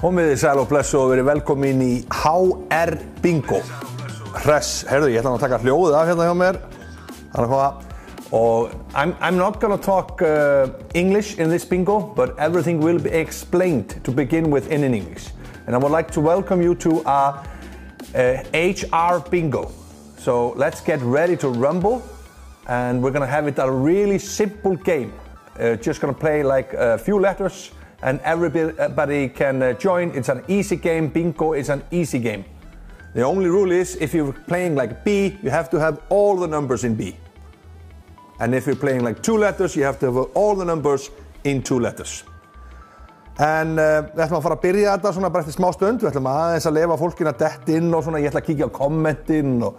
Komiði sæl og blessu og verið velkomin í HR Bingo. Hress, heyrðu, ég ætla að taka hljóðið af hérna hjá mér. I'm not gonna talk English in this bingo, but everything will be explained to begin with in English. And I would like to welcome you to a HR Bingo. So let's get ready to rumble, and we're gonna have it a really simple game. Just gonna play like a few letters, and everybody can join. It's an easy game. Bingo is an easy game. The only rule is if you're playing like B, you have to have all the numbers in B. And if you're playing like 2 letters, you have to have all the numbers in 2 letters. En við ætlum að fara að byrja þetta svona bara eftir smá stund. Við ætlum aðeins að leyfa fólkinu að detta inn og svona, ég ætla að kíkja á kommentin og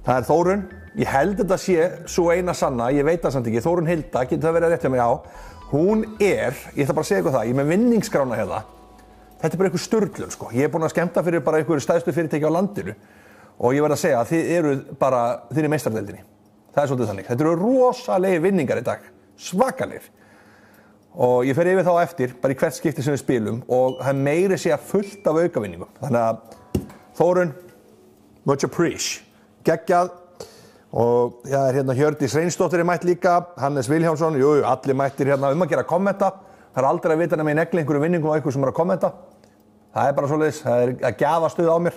það Þórunn. Ég held þetta sé svo eina sanna, ég veit það samt ekki. Þórunn Hilda, getur það verið rétt hjá mig á. Hún ég ætla bara að segja ykkur það, ég er með vinningsskrána hérna. Þetta bara einhver sturlun sko. Ég búinn að skemmta fyrir bara einhverju stærstu fyrirtæki á landinu og ég verð að segja að þið eru bara þið í meistaradeildinni. Það svolítið þannig. Þetta eru rosalegir vinningar í dag, svakalegir. Og ég fer yfir þá eftir, bara í hvert skipti sem við spilum og það meiri sé að fullt af aukavinningum. Þannig að Þórunn, much appreciate, geggjað. Og það hérna Hjördís Reynsdóttir mætt líka, Hannes Vilhjálmsson, jú, allir mættir hérna að gera kommenta. Það aldrei að vita nema í negli einhverju vinningum á einhverju sem að kommenta. Það bara svoleiðis, það að gjafa stuð á mér.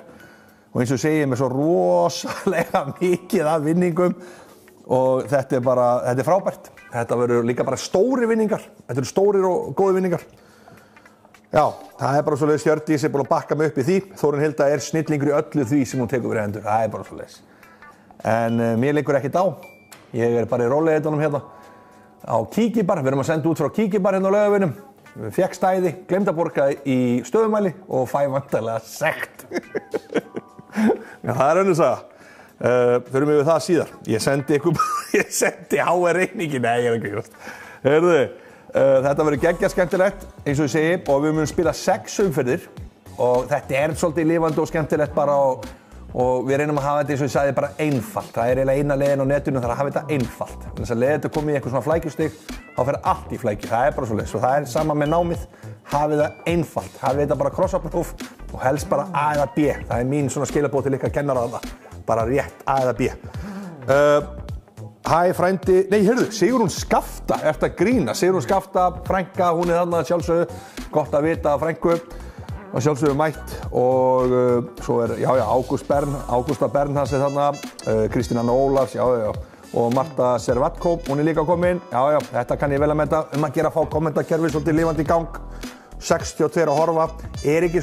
Og eins og segi ég með svo rosalega mikið af vinningum og þetta er frábært. Þetta verður líka bara stóri vinningar. Þetta eru stórir og góði vinningar. Já, það bara svoleiðis. Hjördís búin að bakka mig upp í því. Þórunn Hilda snillingur í öllu því sem hún tekur fyrir hendur. Það bara svoleiðis. En mér liggur ekkert á. Ég bara í rólegheitunum hérna á Kíkibar. Við erum að senda út frá Kíkibar hérna á Laugaveginum. Við fékk stæði, gleymd að borga í stöðumæli og fæ vantarlega sekt. Já, það önnur saga. Förum við það síðar. Ég sendi HR reikningin. Nei, ég ekki hjóst. Heyrðu, þetta verður geggjað skemmtilegt, eins og ég segi, og við munum spila 6 umferðir og þetta svolítið lifandi og skemmtilegt bara og við reynum að hafa þetta eins og ég sagði bara einfalt. Það eiginlega eina leiðin á netinu þar að hafa þetta einfalt. Þannig að leiðin þetta komið í eitthvað svona flækjustig, þá fer allt í flækju. Það bara svoleiðis og það sama með námið. Hafið það einfalt. Hafið þetta bara krossapróf og helst bara A eða B. Það mín svona skilaboð til ykkar kennara þarna. Bara rétt A eða B. Hæ frændi, nei heyrðu, Sigrún Skafta, ertu að grína? Sigrún Skafta, frænka, hún þarna sjálfsögðu. Gott að vita frænku. Og sjálfsögðu mætt og svo Ágústa Bernhans þarna, Kristín Anna Ólafs, og Marta Servatko, hún líka komin. Já, þetta kann ég vel að meta, að gera að fá kommentakerfi svolítið lifandi í gang. 62 að horfa, ekki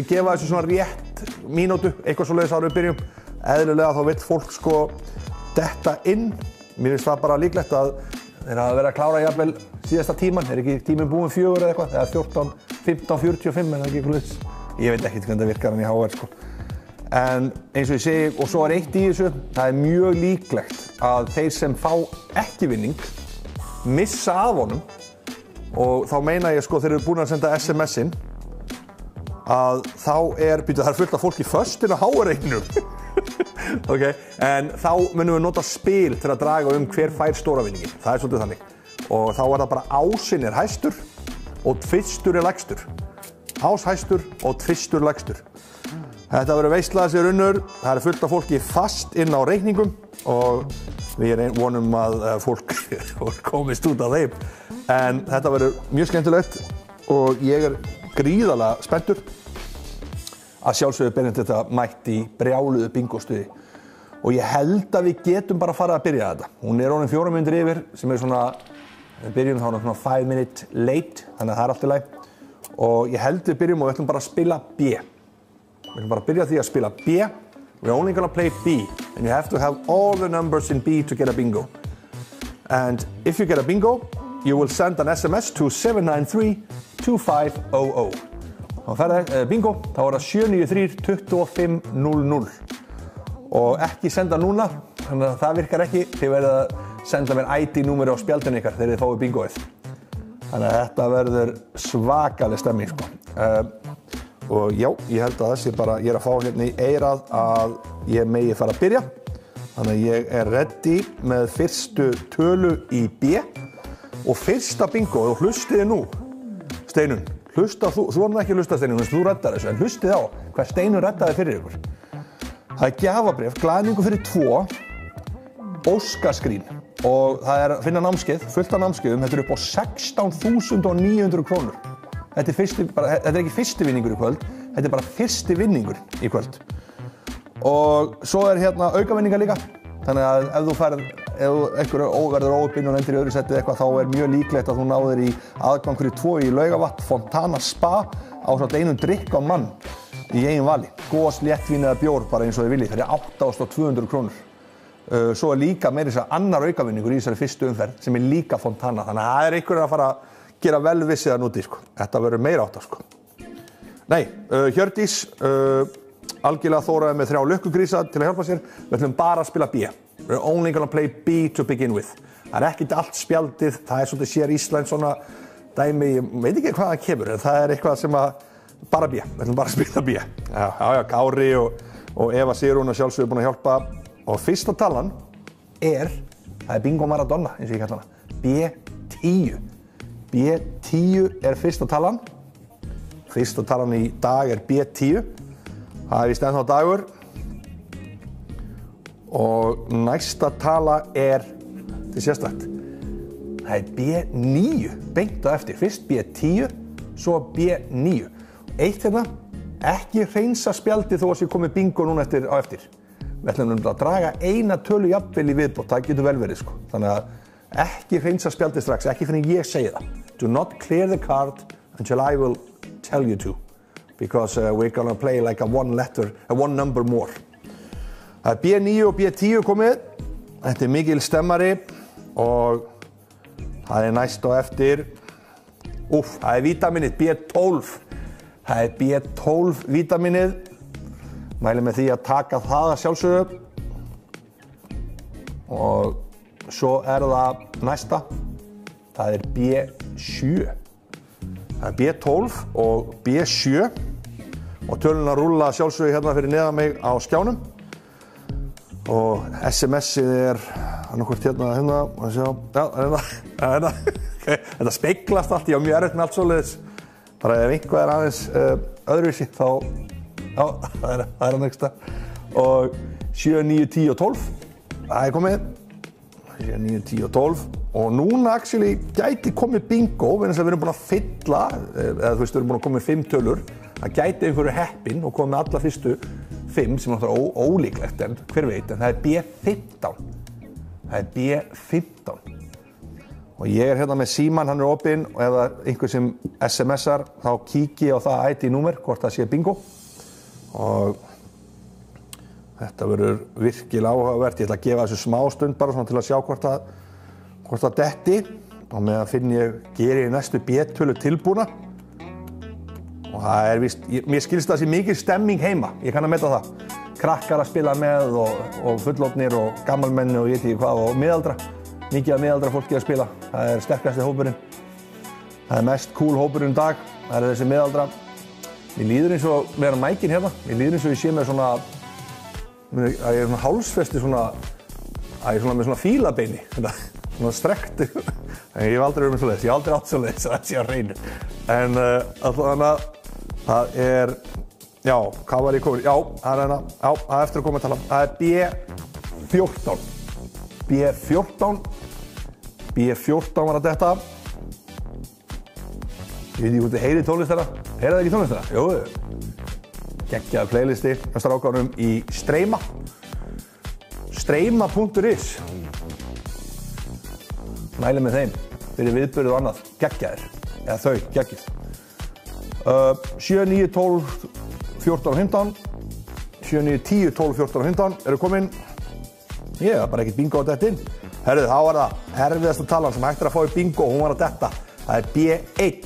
gefa þessu svona rétt mínútu, eitthvað svoleiðis áður við byrjum. Eðlilega þá vill fólk sko detta inn. Mér finnst það bara líklegt að þeir hafa verið að klára jafnvel síðasta tíman, ekki tíminn búinn 4 eða eitthvað, eða 15:45 eða ekki eitthvað hlutis. Ég veit ekkert hvernig það virkar hann í HR sko. En eins og ég segi, og svo eitt í þessu, það mjög líklegt að þeir sem fá ekki vinning missa af honum og þá meina ég sko þeir eru búin að senda SMS-inn að þá það fullt af fólki föst inn á HR-reiknum. Okay. En þá munum við nota spil til að draga hver fær stóra vinningin. Það svolítið þannig. Og þá það bara ásinn hæstur og tvistur lægstur. Ás hæstur og tvistur lægstur. Þetta verður veisla þessi runnur. Það fullt af fólki fast inn á reikningum og við vonum að fólk komist út af þeim. En þetta verður mjög skemmtilegt og ég gríðarlega spenntur að sjálfsögðu Benedetta mætt í brjáluðu bingostuði og ég held að við getum bara farið að byrja þetta. Hún orðin 4 mínútur yfir sem svona, við byrjum þá svona 5 minute late, þannig að það allt í lagi og ég held við byrjum og við ætlum bara að spila B. Við ætlum bara að byrja því að spila B. We're only gonna play B and you have to have all the numbers in B to get a bingo. And if you get a bingo, you will send an SMS to 793-2500. Þá ferði bingo, þá það 793-2500 og ekki senda núna, þannig að það virkar ekki, þið verðið að senda mér ID-númeri á spjaldinu ykkar þegar þið fáið bingoið. Þannig að þetta verður svakaleg stemming sko. Og já, ég held að þessi bara, ég að fá hérna í eyrað að ég megi fara að byrja. Þannig að ég ready með fyrstu tölu í B og fyrsta bingo, og hlustiði nú, Steinunn, hlusta, þú voru ekki að hlusta Steinunn, þú reddar þessu, en hlustið á hvað Steinunn reddaði fyrir ykkur. Það er gjafabréf, glaðningu fyrir 2, óskaskrín og það er að finna námskeið, fullt af námskeiðum, þetta er upp á 16.900 krónur. Þetta er ekki fyrsti vinningur í kvöld, þetta er bara fyrsti vinningur í kvöld. Og svo er hérna aukavinningar líka, þannig að ef einhver verður óuppinn og endur í öðru settið eitthvað, þá er mjög líklegt að þú náðir í aðgang fyrir 2 í Laugarvatn, Fontana Spa, ásamt einum drykk á mann í eigin vali. Gos, léttvín eða bjór, bara eins og þið viljið, það er 8.200 krónur. Svo er líka meira þess að annar aukavinningur í þessari fyrstu umferð sem er líka Fontana, þannig að það er einhver að fara að gera vel vissið að núti, sko. Þetta verður meira átt, sko. Nei, Hjördís, algjörlega þóraði með 3 lukkugrísa til að hjálpa sér. Við ætlum bara að spila B. We're only gonna play B to begin with. Það er ekkert allt spjaldið, það er svolítið sér Ísland svona dæmi, ég veit ekki hvað það kemur, en það er eitthvað sem að bara B. Við ætlum bara að spila B. Já, Kári og Eva Sigrún og sjálfsögur búin að hjálpa. Og fyrsta talan það er Bingo Maradona, eins og ég kalla hana. B10. B10 er fyrsta talan. Fyrsta talan í dag er B10. Það er víst ennþá dagur. Og næsta tala er, þetta er sérstakt, það er B9, beint á eftir. Fyrst B10, svo B9. Eitt hérna, ekki hreinsa spjaldið þó að sé komið bingo núna á eftir. Við ætlum að draga eina tölu jafnvel í viðbót, það getur vel verið, sko. Þannig að ekki hreinsa spjaldið strax, ekki fyrir ég segi það. Do not clear the card until I will tell you to, because we're gonna play like a one number more. Það er B9 og B10 komið, þetta er mikil stemmari og það er næst á eftir, það er vítaminið B12. Það er B12 vítaminið. Mæli með því að taka það að sjálfsögðu. Og svo er það næsta. Það er B7. Það er B12 og B7. Og töluna rúlla sjálfsögðu hérna fyrir neðan mig á skjánum. Og SMS-ið er annarkvort hérna, og sjá, já, hérna. Þetta speglast allt, ég á mjög erfitt með allt svoleiðis. Bara ef einhvað er aðeins öðruvísi, þá já, það er hann ekki stað. Og 7, 9, 10 og 12, það er komið. 7, 9, 10 og 12. Og núna actually gæti komið bingo, vegna þess að við erum búin að fylla, eða þú veist, við erum búin að koma með 5 tölur. Það gæti einhverju heppinn og koma með alla fyrstu 5, sem náttúrulega ólíklegt, en hver veit, en það er B15. Það er B15. Og ég er hérna með síman, hann er opinn, og ef það er einhver sem SMS-ar, þá kíki ég á það ID-númer, hvort það sé bingo. Og þetta verður virkilega áhugavert. Ég ætla að gefa þessu smá stund bara svona til að sjá hvort það detti. Og meðan finn geri ég næstu B-tölu tilbúna. Og það er víst, mér skilst það sé mikil stemming heima, ég kann að meta það. Krakkar að spila með og fullorðnir og gammalmenni og ég veit ekki hvað og miðaldra. Mikið af miðaldra fólki að spila, það er sterkasti hópurinn. Það er mest cool hópurinn í dag, það er þessi miðaldra. Mér líður eins og, með mækinn hérna, mér líður eins og ég sé með svona, að ég er svona hálsfesti svona, að ég er svona með svona fílabeini, svona strekkt. Ég hef aldrei verið með svoleiðis, ég hef aldrei átt svoleiðis, það sé á hreinu. En þannig það er, já, hvað var ég komin? Já, það er hérna, já, það er eftir að koma að tala. Það er B14. B14 var að detta. Ég veit ekki hvort þið heyrið tónlist þeirra. Heyrið þið ekki tónlist þeirra? Jú. Geggjaður playlisti með strákanum í Streyma. Streyma.is. Mælið með þeim fyrir viðburð og annað. Geggjaður. Eða þau, geggjuð. 7, 9, 12, 14 og 15. 7, 9, 10, 12, 14 og 15 eru komin. Ég var bara ekkert bingo á detta inn. Herðu, þá var það erfiðasta talan sem hægt er að fá í bingo, hún var að detta. Það er B1.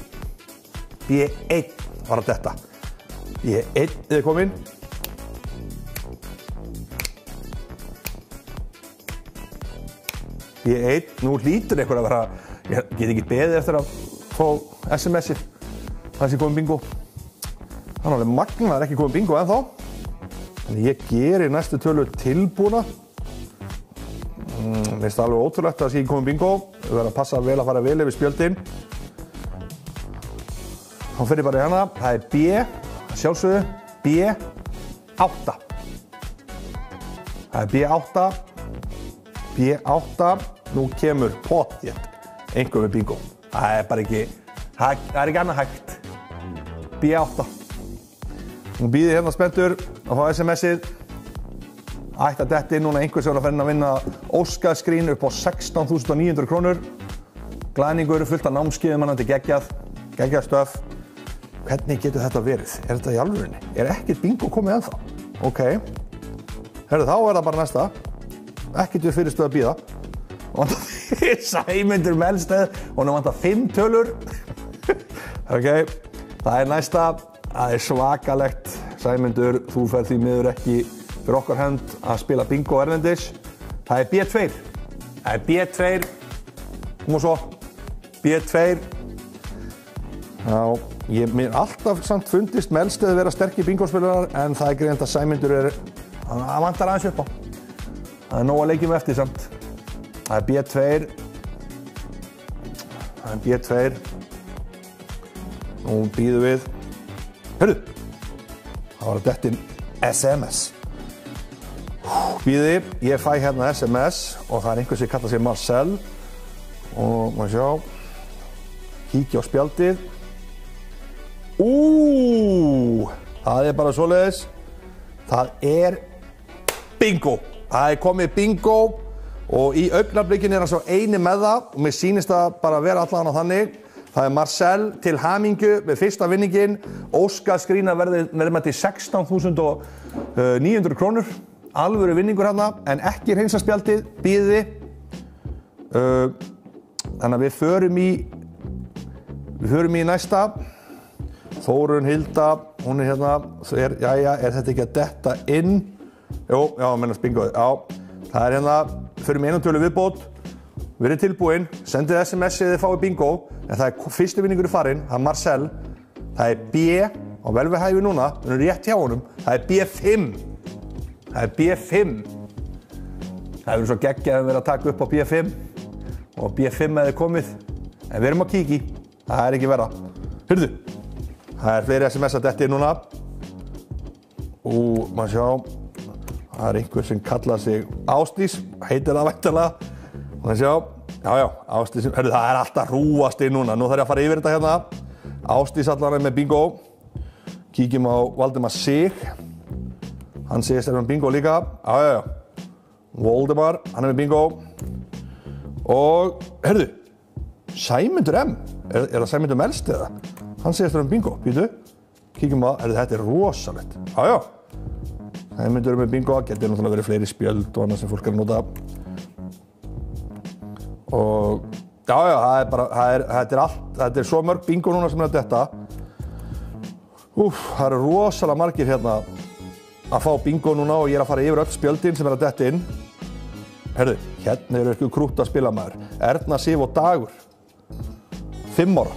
B1 var að detta. B1 er komin. B1, nú hlýtur einhver að vera, ég get ekki beðið eftir að fá SMS-ið. Það sé komið bingo. Það er alveg magna, það er ekki komið bingo ennþá. Þannig ég geri næstu tölu tilbúna. Mér finnst það alveg ótrúlegt að það sé ekki komið bingo. Við verðum að passa vel að fara vel yfir spjöldin. Þá fer ég bara í hana. Það B, sjálfsögðu, B8. Það B8. B8. Nú kemur pottþétt einhver með bingo. Það bara ekki, það ekki annað hægt. B8. Nú býð ég hérna spenntur að fá SMS-ið. Ætti að detta inn núna einhver sem er að fara að vinna óskaskrín upp á 16.900 krónur. Glæðningur, fullt af námskeiðum, þetta er geggjað stöf. Hvernig getur þetta verið? Er þetta í alvörinni? Er ekkert bingo komið ennþá? Ok. Herru, þá er það bara næsta. Ekkert við fyrirstöð að bíða. Sæmundur Melsteð og hann vantar 5 tölur. Ok, það er næsta. Það er svakalegt. Sæmundur, þú ferð því miður ekki fyrir okkar hönd að spila bingo erlendis. Það er B2. Það er B2. Kom og svo. B2. Já, mér alltaf samt fundist Melsteð vera sterkir bingospilarar en það er greint að Sæmundur hann vantar aðeins upp á. Það er nóg að leikjum eftir samt. Það er B2. Það er B2. Nú býðum við. Hörru! Það var að detta inn SMS. Býði, ég fæ hérna SMS og það er einhver sem kallar sig Marcel. Og maður sjá. Kíkja á spjaldið. Það er bara svoleiðis. Það er bingo. Það er komið bingo og í augnablikinu er hann svo eini með það og mér sýnist það bara að vera allan á þannig. Það er Marcel til hamingju með fyrsta vinningin. Óskaskrína verður með til 16.900 krónur. Alvöru vinningur hérna, en ekki hreinsa spjaldið, býði. Þannig að við förum í næsta. Þórunn Hilda, hún er hérna, jæja, er þetta ekki að detta inn? Jú, já, mennast bingoði, já. Það er hérna, förum í 1 tölu viðbót, verið tilbúin, sendið SMS-ið þið fáið bingo, en það er fyrstu vinningur í farinn, það er Marcel, það er B, og vel við hæfi núna, það er rétt hjá honum, það er B5. Það er B5. Það hefur svo geggjað að vera að taka upp á B5, og B5 hefði komið, en við erum að kíkja í, það er ekki verra. Hörðu, það er fleiri SMS að detta inn núna, og maður sjá, það er einhver sem kallar sig Ásdís, heitir það væntanlega. Maður sjá, já, Ásdís, hörðu, það er alltaf rúast inn núna, nú þarf ég að fara yfir þetta hérna. Ásdís allan er með bingo, kíkjum á Valdimar Sig, hann segist með bingo líka, já. Valdimar, hann er með bingo. Og, hörðu, Sæmundur M, er það Sæmundur Melsteð? Hann segist með bingo, býtu, kíkjum á, þetta er rosalegt, já. Sæmundur með bingo, getur náttúrulega verið fleiri spjöld og annað sem fólk er að nota. Og, já, það er bara, þetta er svo mörg bingo núna sem er að detta. Það eru rosalega margir hérna að fá bingo núna og ég er að fara yfir öll spjöldin sem er að detta inn. Herðu, hérna eru eitthvað krútt að spila maður. Erna, Sif og Dagur. 5 ára,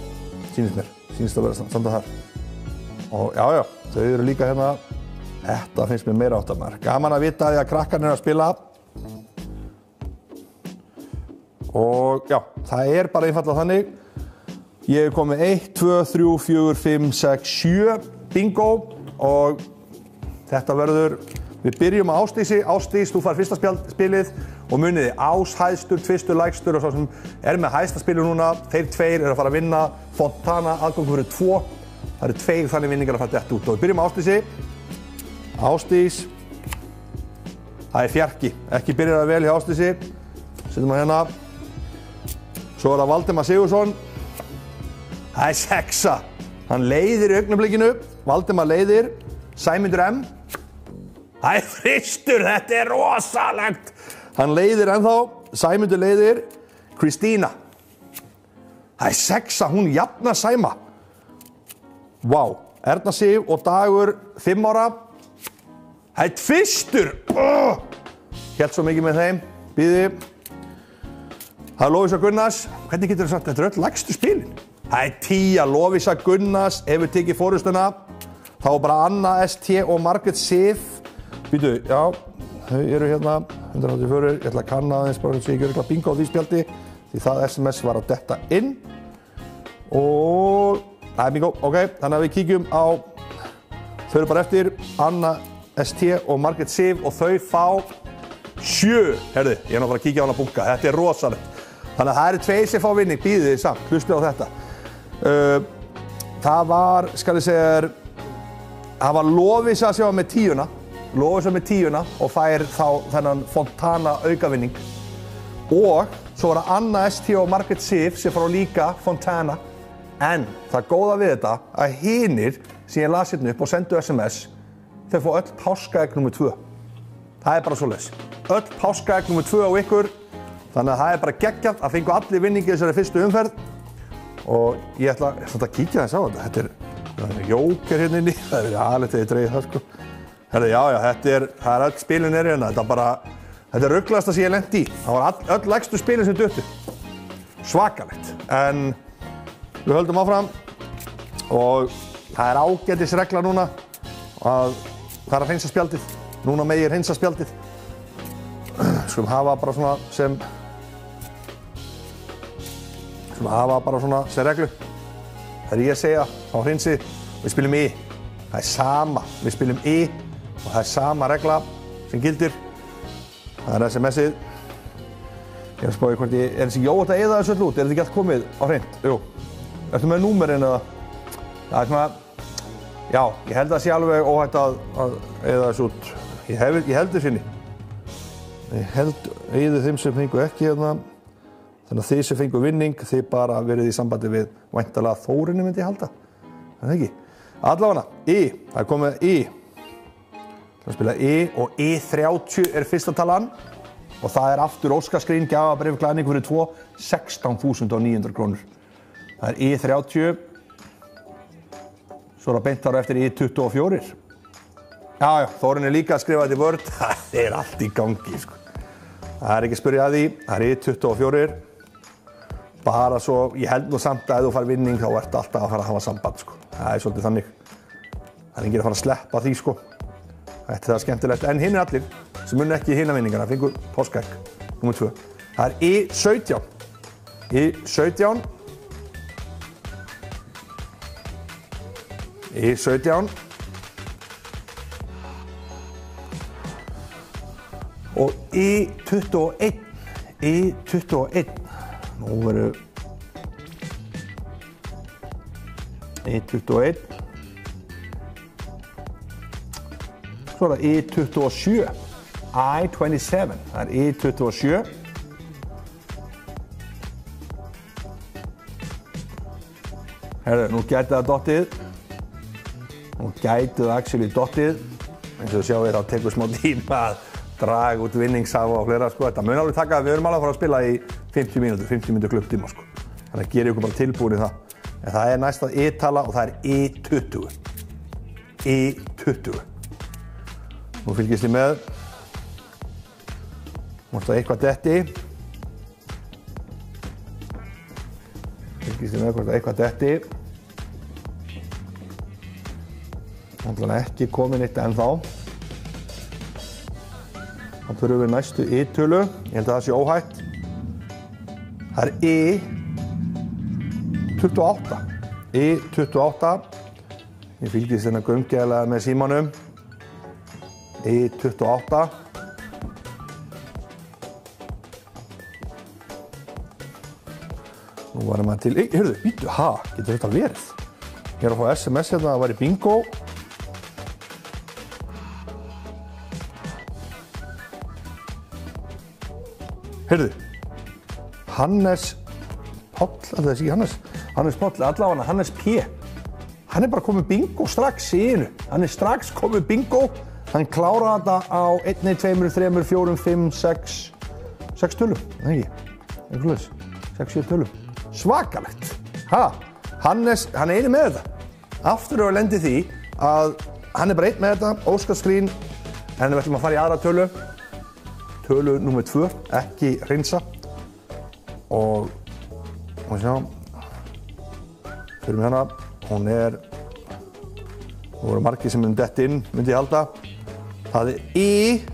sýnist að vera samt að þar. Og já, þau eru líka hérna. Þetta finnst mér meira átt að maður. Gaman að vita að krakkarnir eru að spila. Og já, það er bara einfaldlega þannig. Ég hef komið 1, 2, 3, 4, 5, 6, 7 bingo og þetta verður, við byrjum á Ásdísi. Ásdís, þú fær fyrsta spilið og muniði Ás, hæstur, tvistur, lægstur og svo sem er með hæsta spilið núna. Þeir 2 eru að fara að vinna. Fontana, aðgangur fyrir 2. Það eru 2 þannig vinningar að fara detta út og við byrjum á Ásdísi. Ásdís, það er Fjarki, ekki byrjar að vel hjá Ásdísi. Setjum á hérna. Svo er það Valdimar Sigursson. Það er 6. Hann leiðir í augnablikinu. Valdimar leiðir. Sæmundur M. Það er Þristur, þetta er rosalegt. Hann leiðir ennþá. Sæmundur leiðir. Kristína. Það er 6, hún jafnar Sæma. Vá, Erna Sif og Dagur 5 ára. Það er Tvistur. Hélt svo mikið með þeim. Býði. Það er Lovísa Gunnars. Hvernig getur þú sagt, þetta er öll lægstu spilin? Það er 10. Lovísa Gunnars hefur tekið forystuna. Þá bara Anna ST og Margrét Sif. Býtu, já, þau eru hérna 184. Ég ætla að kanna aðeins bara þess að ég gjör eitthvað bingo á því spjaldi. Því það SMS var að detta inn. Og Það er bingo, ok. Þannig að við kíkjum á, þau eru bara eftir, Anna ST og Margrét Sif og þau fá 7. Herðu, ég er nú bara að kíkja á hana bunka, þetta er rosalegt. Þannig að það eru 2 sem fá vinning, bíðið þið samt, hlustu á þetta. Það var, skal ég segja, það var Lovisa sem var með 10. Lovisa með 10 og fær þá þennan Fontana aukavinning. Og svo var það Anna ST og Margrét Sif sem fór líka Fontana. En það góða við þetta að hinir sem ég las hérna upp og sendu SMS, þau fá öll páskaegg nr. 2. Það er bara svoleiðis. Öll páskaegg nr. 2 á ykkur. Þannig að það er bara geggjart að fengu allir vinningi þessari fyrstu umferð. Og ég ætla að kíkja þess á þetta. Þetta er jóker hérna inni. Það er aðlegt þegar ég dreigi það sko. Herðu, já, það er öll spilin er hérna. Þetta er ruglasta sem ég lenti í. Það var öll lægstu spilin sem duttu. Svakalegt. En við höldum áfram. Og það er ágætisregla núna að það er að hreinsa spjaldið. Núna megir hreinsa spjaldið. Skulum hafa bara svona sem reglu. Þegar ég segja á hreinsi, við spilum I. Það er sama, við spilum I og það er sama regla sem gildir. Það er SMS-ið. Ég er að spáði hvort er þessi jót að eyða þessu öll út? Er þetta ekki allt komið á hreint? Jú. Ertu með númerinn eða? Það er svona, já, ég held að það sé alveg óhætt að eyða þessu út. Ég held þess inni. Ég held eyðu þeim sem fengu ekki hérna. Þannig að þið sem fengu vinning, þið bara verið í sambandi við væntanlega Þórunni myndi ég halda. Það ekki. Allavega, I. Það er komið I. Það spila I og I30 er fyrsta talan. Og það er aftur óskarsgrín, gjafabréf, klæðning fyrir 2, 16.900 krónur. Það er I30. Svo er það beint ára eftir I24. Já, Þórunni er líka að skrifa þetta í Word. Það er allt í gangi, sko. Það er ekki að spyrja að því. Það er I24. Bara svo, ég held nú samt að ef þú fær vinning þá ertu alltaf að fara að hafa samband, sko. Það er svolítið þannig. Það er enginn að fara að sleppa því, sko. Þetta er það skemmtilegt. En hinn er allir sem muni ekki hina vinningana, fengur páskaegg nr. 2. Það er I17. I17. I17. Og I21. I21. Nú verður I21. Svo er það I27. I27. Það er I27. Herðu, nú gæti það dottið. Nú gæti það actually dottið. Eins og sjáum við þá tekur smá tíma að draga út vinningshafa og fleira, sko. Þetta mun alveg taka, við erum alveg að fara að spila í 50 mínútur klukktíma, sko. Þannig að gera ykkur bara tilbúin í það. En það er næsta I-tala og það er I20. I20. Nú fylgist ég með. Mást að eitthvað detti. Fylgist ég með hvort að eitthvað detti. Þannig að ekki komin eitt ennþá. Þá þurfum við næstu I-tölu. Ég held að það sé óhætt. Það er I28. I28. Ég fylgist hérna gaumgæðilega með símanum. I28. Nú varum við til... Heyrðu, býttu, getur þetta verið? Ég er að fá SMS hérna að það væri bingo. Heyrðu, Hannes Páll, alltaf þessi ekki Hannes Páll, allavega Hannes P. Hann er bara komið bingo strax í einu. Hann er strax komið bingo. Hann kláraði þetta á 1, 2, 3, 4, 5, 6 tölum. Það ekki, eitthvað leys. 6-7 tölum. Svakalegt. Hannes, hann er einu með þetta. Aftur er að lendi því að hann er bara einn með þetta, óskarsgrín. En við ætlum að fara í aðra tölu. Tölu nr. 2, ekki hreinsa. Og sjá, fyrir mig hana, hún er, nú voru margir sem dett inn, myndi ég halda. Það er I.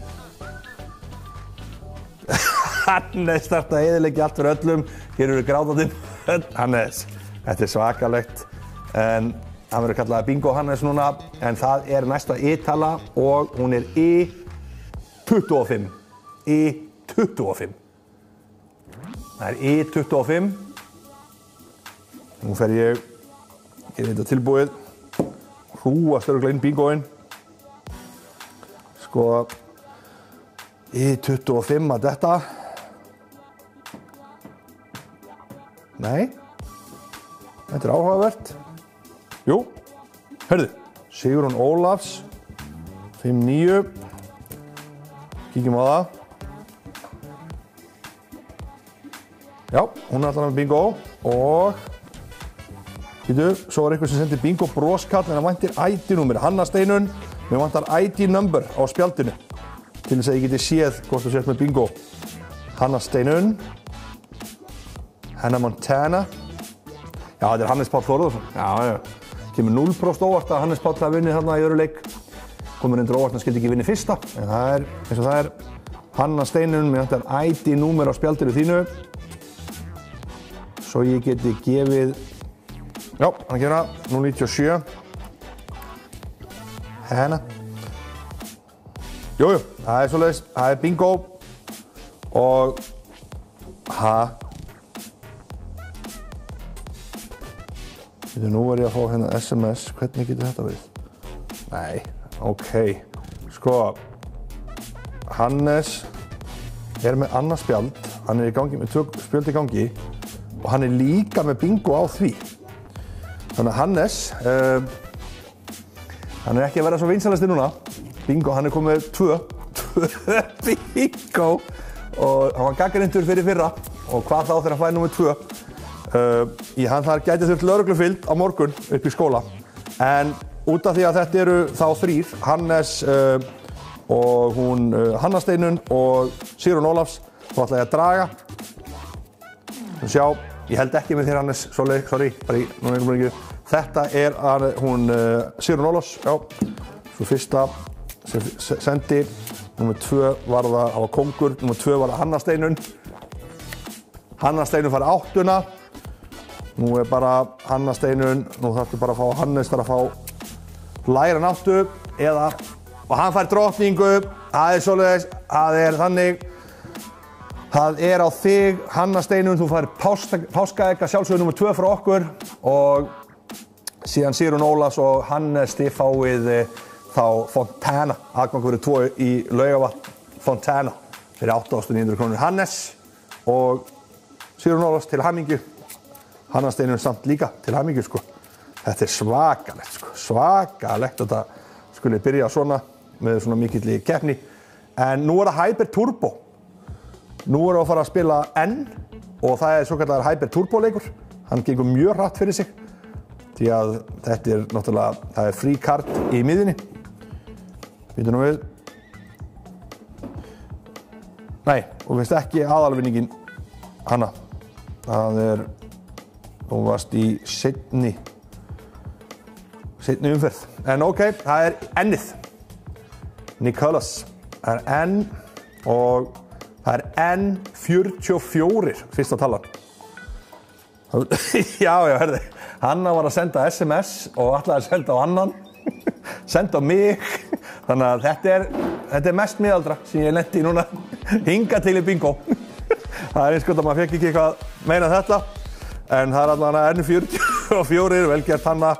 Hannes startaði að eyðileggja allt fyrir öllum. Hér eru grátandi. Hannes, þetta er svakalegt. en hann verður kallaði Bingo Hannes núna, en það næsta I-tala og hún I25. I25. Það I25. Nú fer ég þetta tilbúið, hrúast örugglega inn bingoinn. Sko, I25 að detta. Nei, þetta áhugavert. Jú, hörðu, Sigrún Ólafs, 5-9. Kíkjum á það. Já, hún alltaf með bingo og svo eitthvað sem sendir bingo broskall en það vantir ID-númer. Hanna Steinunn, mér vantar ID-number á spjaldinu til þess að ég geti séð hvort þú sért með bingo. Hanna Steinunn, Hannah Montana. Já, þetta Hannes Páll Þórðarsson. Já. Kemur 0% óvart að Hannes Páll hafi vunnið þarna í öðru leik. Komur undir óvart að hann skildi ekki vinni fyrsta. En það eins og það Hanna Steinunn, mér vantar ID-númer á spjaldinu þínu. Svo ég geti gefið, já, hann gefur það, 097. Hanna. Jújú, það svoleiðis, það bingo. Og, nú ég að fá hérna SMS, hvernig getur þetta verið? Nei, ok. Sko, Hannes með annað spjald, hann í gangi með 2 spjöld í gangi og hann líka með bingo á því. Þannig að Hannes, hann ekki að vera svo vinsælasti núna. Bingo, hann komið með 2 bingo og hann var gagnrýndur fyrir fyrra og hvað þá þegar hann fær númer 2. Hann þar gæti þurft lögreglufylgd á morgun upp í skóla en út af því að þetta eru þá 3, Hannes og hún Hanna Steinunn og Sigrún Ólafs, þá ætla ég að draga. Sjá, ég held ekki með þér Hannes, sorry, þetta hún Sigrún Ólafs, já, svo fyrsta sem sendi, númer 2 var það kongur, númer 2 var það Hanna Steinunn. Hanna Steinunn fær 8. Nú bara Hanna Steinunn, nú þarftu bara að fá Hannes þar að fá læran 8 og hann fær drottningu, það svoleiðis, það þannig, það á þig, Hanna Steinunn, þú fær páskaegg að sjálfsögðu númer 2 frá okkur og síðan Sigrún Ólafs og Hannes þið fáið þá Fontana, aðgangur fyrir 2 í Laugavatn, Fontana, fyrir 8.900 krónur. Hannes og Sigrún Ólafs til hamingju. Hanna Steinunn samt líka til hamingju, sko. Þetta svakalegt, sko. Svakalegt að þetta skuli byrja svona með svona mikilli keppni. En nú það Hyper Turbo. Nú að fara að spila N og það svo kallar Hyper Turbo leikur. Hann gengur mjög hratt fyrir sig. Því að þetta náttúrulega, það free card í miðjunni. Býtu nú við. Nei, og finnst ekki aðalvinningin Hanna. Það þú varst í seinni umferð. En ok, það N-ið. Nicholas. Það N og það N44, fyrsta talan. Já, herði. Hanna var að senda SMS og ætlaði að senda á annan. Senda á mig. Þannig að þetta mest miðaldra sem ég lenti í núna. Hinga til í bingo. Það eins gott að maður fekk ekki eitthvað meira þetta. En það allavega N44, velgert Hanna.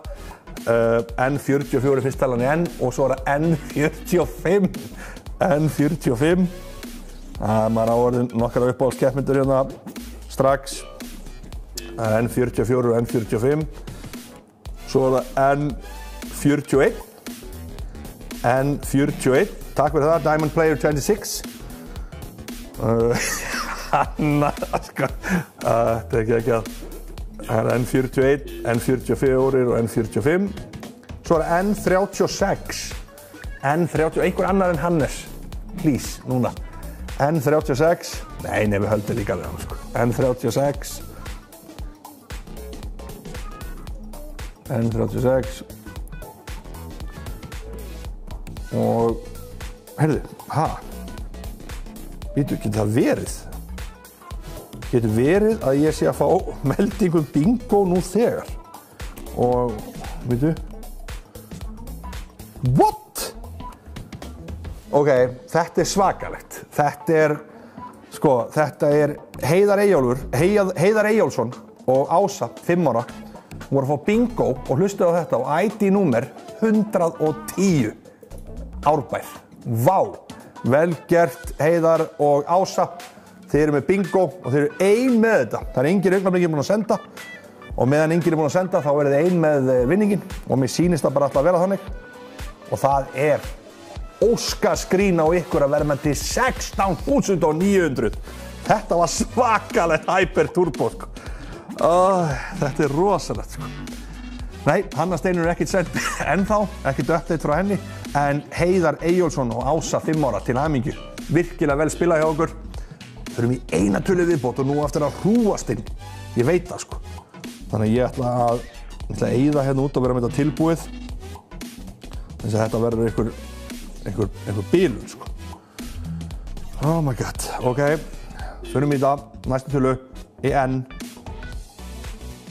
N44 fyrst talan í N og svo N45. N45. Maður á orðin nokkra uppáhaldskeppmyndir hérna strax. N44 og N45. Svo N41. N41. Takk fyrir það, Diamond Player 26. Hanna, sko. Þetta ekki að. Það N41, N44 og N45. Svo N36. N30, einhver annar en Hannes. Please, núna. N36. Nei, við höldum líka við hann, sko. N36. N36. Og, heyrðu, Býtu, getur það verið? Getur verið að ég sé að fá meldingum bingo nú þegar? og, veitu, what? Ok, þetta svakalegt. Þetta er Heiðar Eyjólfsson og Ása, 5 ára. Hún var að fá bingo og hlustuðu á þetta og ID-númer 110 Árbær. Vá, vel gert Heiðar og Ása. Þið eru með bingo og þið eru ein með þetta. Það er engin augnablik búin að senda og meðan engin er búin að senda þá er þið ein með vinningin og mér sýnist það bara alltaf að vera þannig. Og það er óskaskrín á ykkur að vera með til 16.900. Þetta var svakalegt Hyper Turbo sko. Þetta er rosalegt sko. Nei, Hanna Steinunn er ekkert send ennþá, ekkert update frá henni, en Heiðar Eyjólfsson og Ása 5 ára til hamingju. Virkilega vel spilað hjá okkur. Við erum í eina tölu viðbót og nú eftir að hrúast inn. Ég veit það sko. Þannig að ég ætla að eyða hérna út og vera með þetta tilbúið. Þess að þetta verður einhver bílun sko. Oh my god, ok. Förum í það, næstu tölu, EN.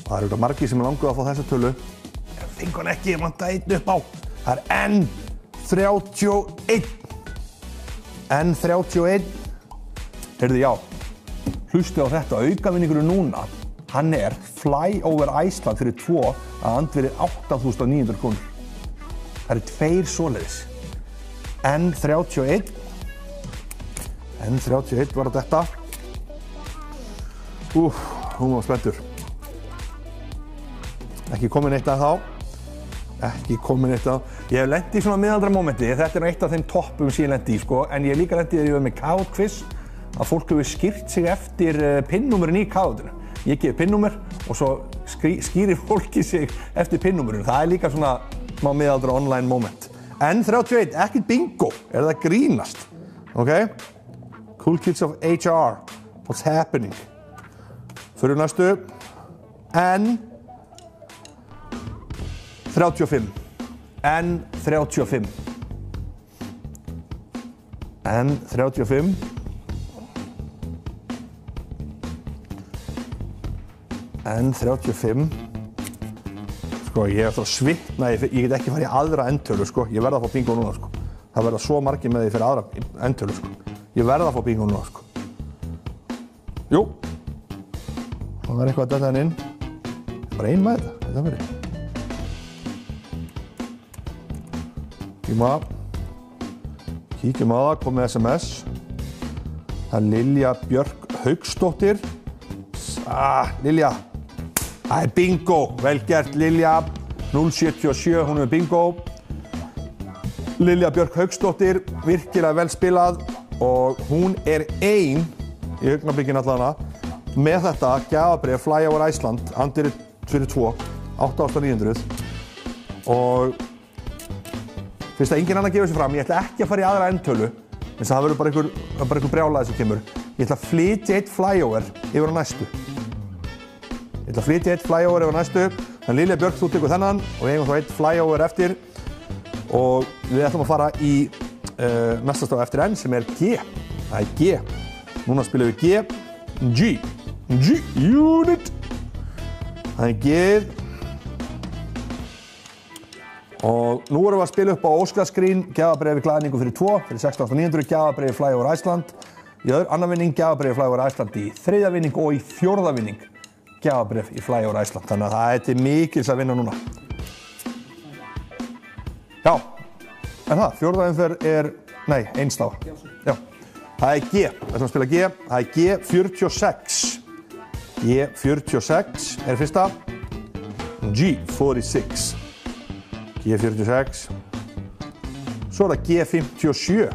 Það eru margir sem er languð að fá þessa tölu. Ég fengi hann ekki, ég vanta einn upp á. Það er N31. N31. Heyrðu, já. Hlustu á þetta, aukavinningurinn núna. Hann er Fly over Iceland fyrir 2 að andvirði 8.900 krónur. Það eru 2 svoleiðis. N31. N31 var þetta. Hún var spenntur. Ekki komin eitt að þá. Ég hef lent í svona miðaldra momenti. Þetta er eitt af þeim toppum sem ég lenti í, sko. En ég hef líka lenti þegar ég var með Kahoot-quiz að fólk hefur skýrt sig eftir PIN-númerinn í Kahootinu. Ég gefi PIN-númer og svo skýrir fólki sig eftir PIN-númerinu. Það er líka svona smá miðaldra online moment. N31, ekkert bingo. Er það grínast? Ok? Cool kids of HR. What's happening? Fyrir næstu. N35. N35. N35. N35. Sko, ég eftir að svitna, ég get ekki farið í aðra endtölu, sko. Ég verða að fá bingo núna, sko. Það verða svo margir með því fyrir aðra endtölu, sko. Ég verða að fá bingo núna, sko. Jú. Það er eitthvað að detta henni inn. Bara ein með þetta, þetta verið. Kíkjum á það, komið SMS. Það er Lilja Björk Hauksdóttir. Lilja. Það er bingo. Vel gert, Lilja. 077, hún er bingo. Lilja Björk Hauksdóttir, virkilega vel spilað og hún er ein, í augnablikinu allavega, með þetta gjafabréf Fly over Iceland, andvirði fyrir 2, 8.900 og fyrst að enginn annar gefur sig fram, ég ætla ekki að fara í aðra endtölu, þess að það verður bara einhver brjálæði sem kemur. Ég ætla að flytja eitt flyover yfir á næstu. Þannig Lilja Björk, þú tekur þennan og við eigum þá eitt flyover eftir og við ætlum að fara í næsta staf eftir N sem er G. Það er G. Núna spilum við G. G unit. Það er G. Og nú erum við að spila upp á óskaskrín, gjafabréfi klæðningu fyrir 2, fyrir 16.900, gjafabréfi Fly over Iceland. Í annar vinning, gjafabréfi Fly over Iceland í 3. vinning og í 4. vinning, gjafabréf í Fly over Iceland. Þannig að það er mikils að vinna núna. Já, en það, 4. umferð er, nei, einstaf. Já, það er G, við ætlum að spila G, það er G46. G46 er fyrsta, G46. G46. Svo er það G57.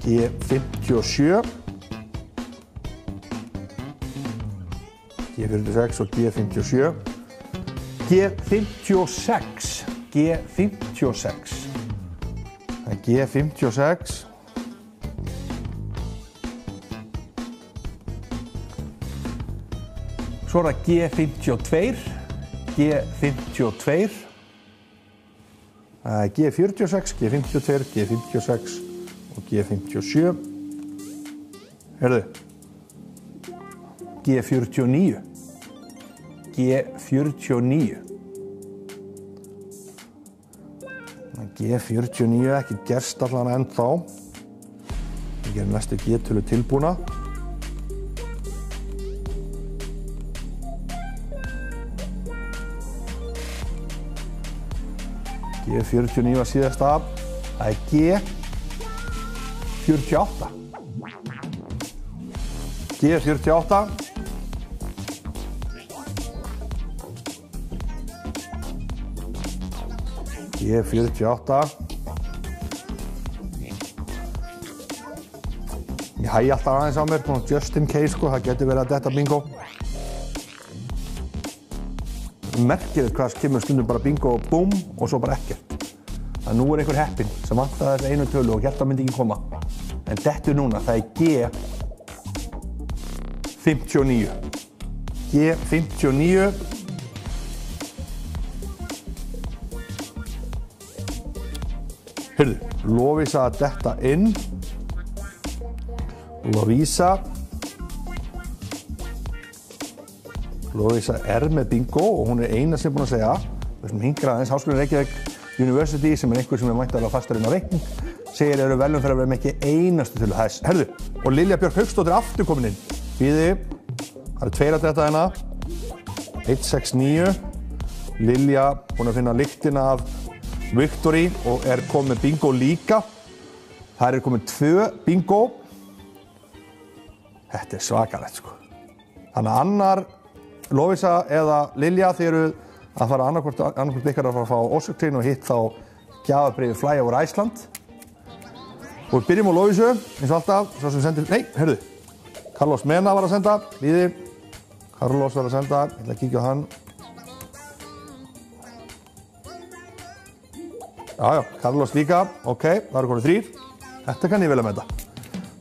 G57. G46 og G57. G56. G56. Það er G56. Svo er það G52. G52. Það er G46, G52, G56 og G57. Heyrðu. G49. G49. G49, ekki gerst allan ennþá. Við gerum næstu G-tölu tilbúna. G49 var síðast af. Það er G48. G48. G48. Ég hægi alltaf aðeins á mér, just in case sko, það getur verið að detta bingo. Merkið hvað kemur stundum bara bingo og búm og svo bara ekkert. Það nú einhver heppinn sem vantaði þessi einu tölu og hérna myndi ekki koma. En dettur núna, það er G59. G59. Heyrðu, Lovísa að detta inn. Lovísa er með bingo og hún er eina sem búin að segja þessum hingra aðeins Háskólinn Reykjavík University sem er einhver sem er væntanlega fastur inn á reikning segir eru velum fyrir að vera með ekki einastu tölu hæs. Herðu, og Lilja Björk Hauksdóttir aftur komin inn. Bíði, það eru tveir að detta hérna. 169. Lilja búin að finna lyktina af Victory og er komið með bingo líka. Það er komið 2 bingo. Þetta er svakalegt sko. Þannig að annar Lovísa eða Lilja þið eru að fara annarkvort ykkar að fara að fá ósöktíðin og hitt þá gjafabréfið Fly over Iceland. Og við byrjum á Lovísu, eins og alltaf, svo sem sendir, nei, heyrðu, Carlos Mena var að senda, Víði, Carlos var að senda, ég ætla að kíkja á hann. Já, Carlos líka, ok, það eru konið 3, þetta kann ég vel að meta.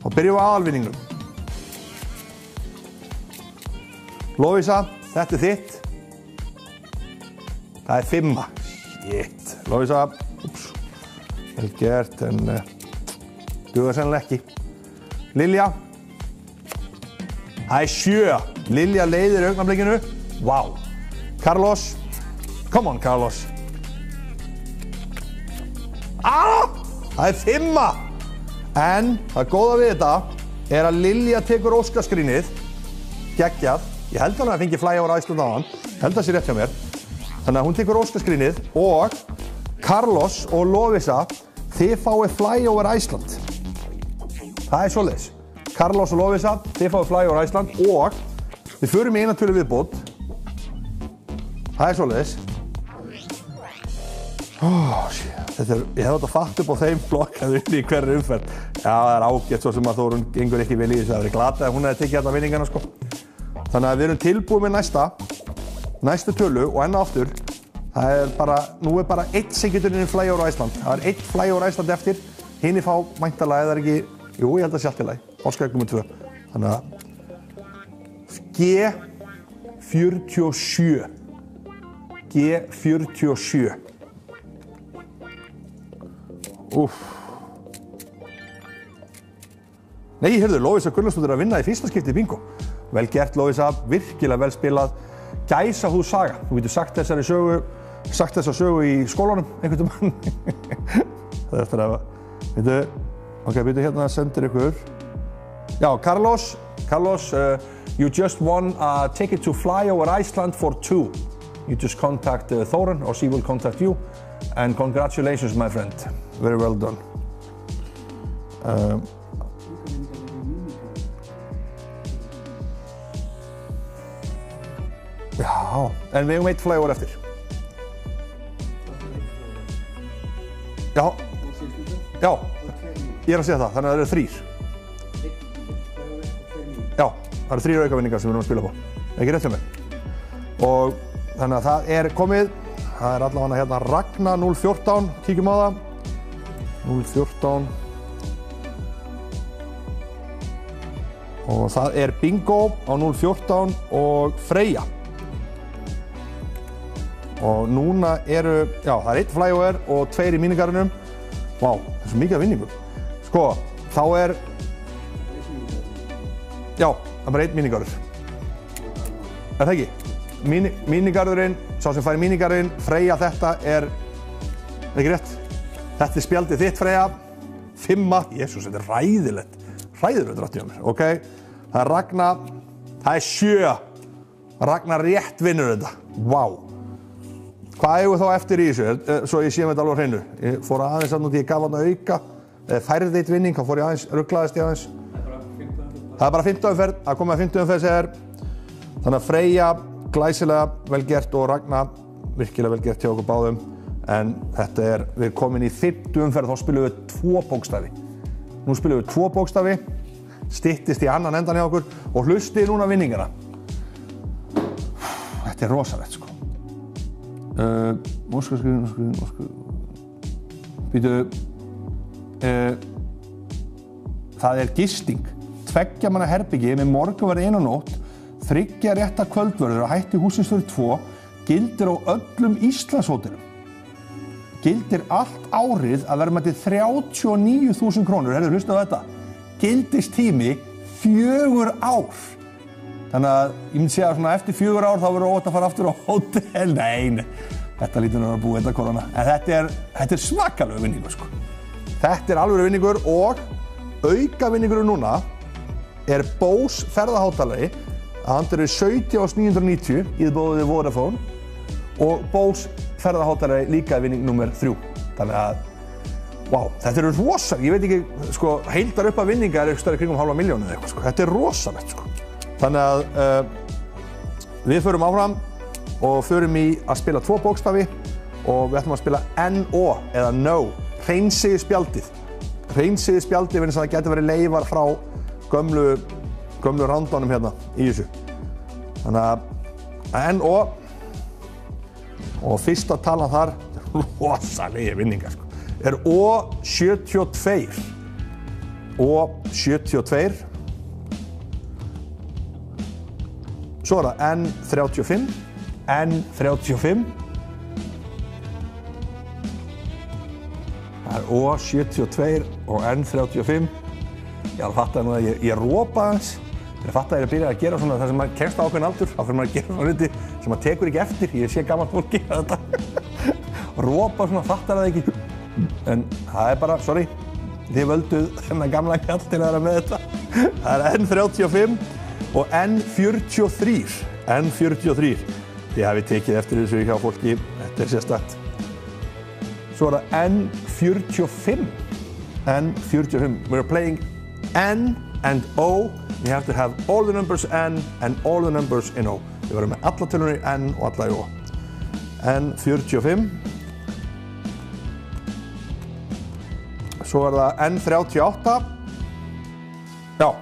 Og byrjum á aðalvinningnum. Lovísa, þetta er þitt. Það er 5. Shit. Lovísa, ups, vel gert, en dugar sennilega ekki. Lilja, það er 7. Lilja leiðir augnablikinu. Vá. Carlos, come on Carlos. Það er 5. En það góða við þetta er að Lilja tekur óskaskrínið. Geggjað. Ég held alveg að fengi Fly over Iceland á hann. Held það sé rétt hjá mér. Þannig að hún tekur óskaskrínið og Carlos og Lovísa, þið fáið Fly over Iceland. Það er svoleiðis. Carlos og Lovísa, þið fáið Fly over Iceland og við förum í eina tölu viðbót. Það er svoleiðis. Ég hef átt að fatta upp á þeim blokkaðu inn í hverri umferð. Já, það er ágætt svo sem að Þórunn gengur ekki vel í þessu. Það verið glatað að hún hefði tekið alla vinningana sko. Þannig að við erum tilbúið með næstu tölu og enn og aftur. Nú er bara 1 sem getur inn í Fly over Iceland. Það er 1 Fly over Iceland eftir. Hinir fá væntanlega eða ekki, jú ég held að sé allt í lagi. Óskar nummer 2. Þannig að G47. G47. Úff. Nei, heyrðu, Lovísa Gunnarsdóttir að vinna í fyrsta skipti í bingo. Vel gert, Lovísa, virkilega vel spilað. Gæsahúð saga. Þú getur sagt þessa sögu í skólanum einhvern veginn. Það er eftir að, ok, byrju hérna að sendir ykkur. Já, Carlos, you just won a ticket to Fly over Iceland for 2. You just contact Þórunn or she will contact you. And congratulations, my friend. Very well done. Já, en við hefum 1 Fly over eftir. Já, ég er að segja það, þannig að það eru 3. Já, það eru 3 aukavinningar sem við erum að spila på. Ekki rétt hjá mér. Og þannig að það er komið. Það er allavega hérna Ragna 014, kíkjum á það. 014. Og það er bingo á 014 og Freyja. Og núna eru, já, það er 1 Fly over og 2 í mínigarðinum. Vá, það er svo mikið af vinningum. Sko, þá er, já, það er bara 1 mínigarður. Er það ekki? mínigarðurinn, sá sem fær mínigarðurinn, Freyja, þetta er ekki rétt. Þetta spjaldið þitt, Freyja. 5. Jesús, þetta ræðilegt. Ræðilegt rætti á mér, ok? Það Ragna, það 7. Ragna rétt vinnur þetta. Vá. Hvað eigum við þá eftir í þessu? Svo ég sé með þetta alveg á hreinu. Ég fór aðeins að ég gaf hann auka. Færði eitt vinning, þá fór ég aðeins, rugglaðist ég aðeins. Það bara 15 umferð, að koma að 15 umferð segir. Þannig að Freyja, glæsilega vel gert og Ragna, virkilega vel gert hjá okkur báðum. En þetta við komin í 50 umferð, þá spilum við 2 bókstafi. Nú spilum við 2 bókstafi, styttist í annan endan hjá okkur og hlustið núna vinningana. Þetta rosalegt, sko. Það gisting. 2 manna herbyggi með morgunverði 1 nótt, 3 rétta kvöldvörður og hætti húsins fyrir 2, gildir á öllum Íslandshótelum. Gildir allt árið að vera með til 39.000 krónur. Herðu, hlusta á þetta. Gildistími 4 ár. Þannig að ég myndi segja að svona eftir 4 ár þá verður óvægt að fara aftur á hótel. Nei, þetta lítur að búið þetta korona. En þetta svakalegu vinningur, sko. Þetta alvöru vinningur og auka vinningurinn núna Bose ferðaháttalagi. Hann 17.990 í boði Vodafone og Bose ferðaháttalagi líka vinning nummer 3. Þannig að, vá, þetta rosa. Ég veit ekki, sko, heildar upp af vinningar eitthvað kringum 500.000 eða eitthvað, sko. Þetta rosalegt, sko. Þannig að við förum áfram og förum í að spila 2 bókstafi og við ætlum að spila NO eða NO, hreinsiði spjaldið. Hreinsiði spjaldið vegna þess að það gæti verið leifar frá gömlu rándánum hérna í þessu. Þannig að NO og fyrsta talan þar, rosalegi vinningar, sko, O72. O72. Svo það N35, N35. Það O72 og N35. Ég fattaði nú að ég ropa aðeins. Ég fattaði að ég byrjaði að gera svona það sem maður kemst á ákveðinn aldur, þá fyrir maður að gera svona hluti sem maður tekur ekki eftir. Ég sé gammalt fólk gera þetta. Ropa svona, fattar það ekki. En það bara, sorry, þið völduð þennan gamla kall til að vera með þetta. Það N35. Og N43, N43. Þið hafið tekið eftir þessu hjá fólki, þetta sérstakt. Svo það N45, N45. We're playing N and O. We have to have all the numbers N and all the numbers in O. Við verðum með alla tölunir í N og alla í O. N45. Svo það N38. Já.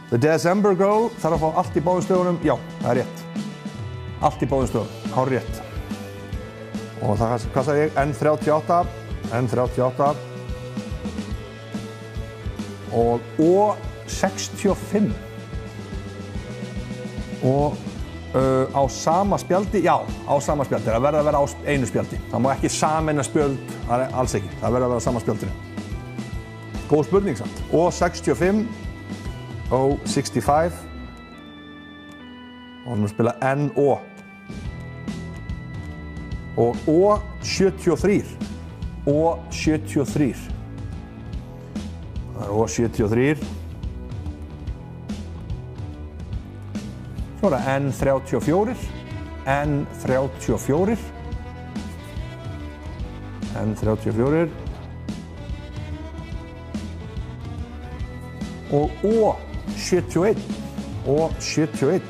The December Girl þarf að fá allt í báðum stöðunum. Já, það rétt. Allt í báðum stöðunum, hár rétt. Og það, hvað sagði ég? N38. N38. Og O65. Og á sama spjaldi, já, á sama spjaldi. Það verður að vera á einu spjaldi. Það má ekki sameina spjöld, það alls ekki. Það verður að vera á sama spjaldinu. Góð spurning samt. O65. O65 og við erum að spila NO og O73 O73 það O73 svo það N34 N34 N34 og O71 O71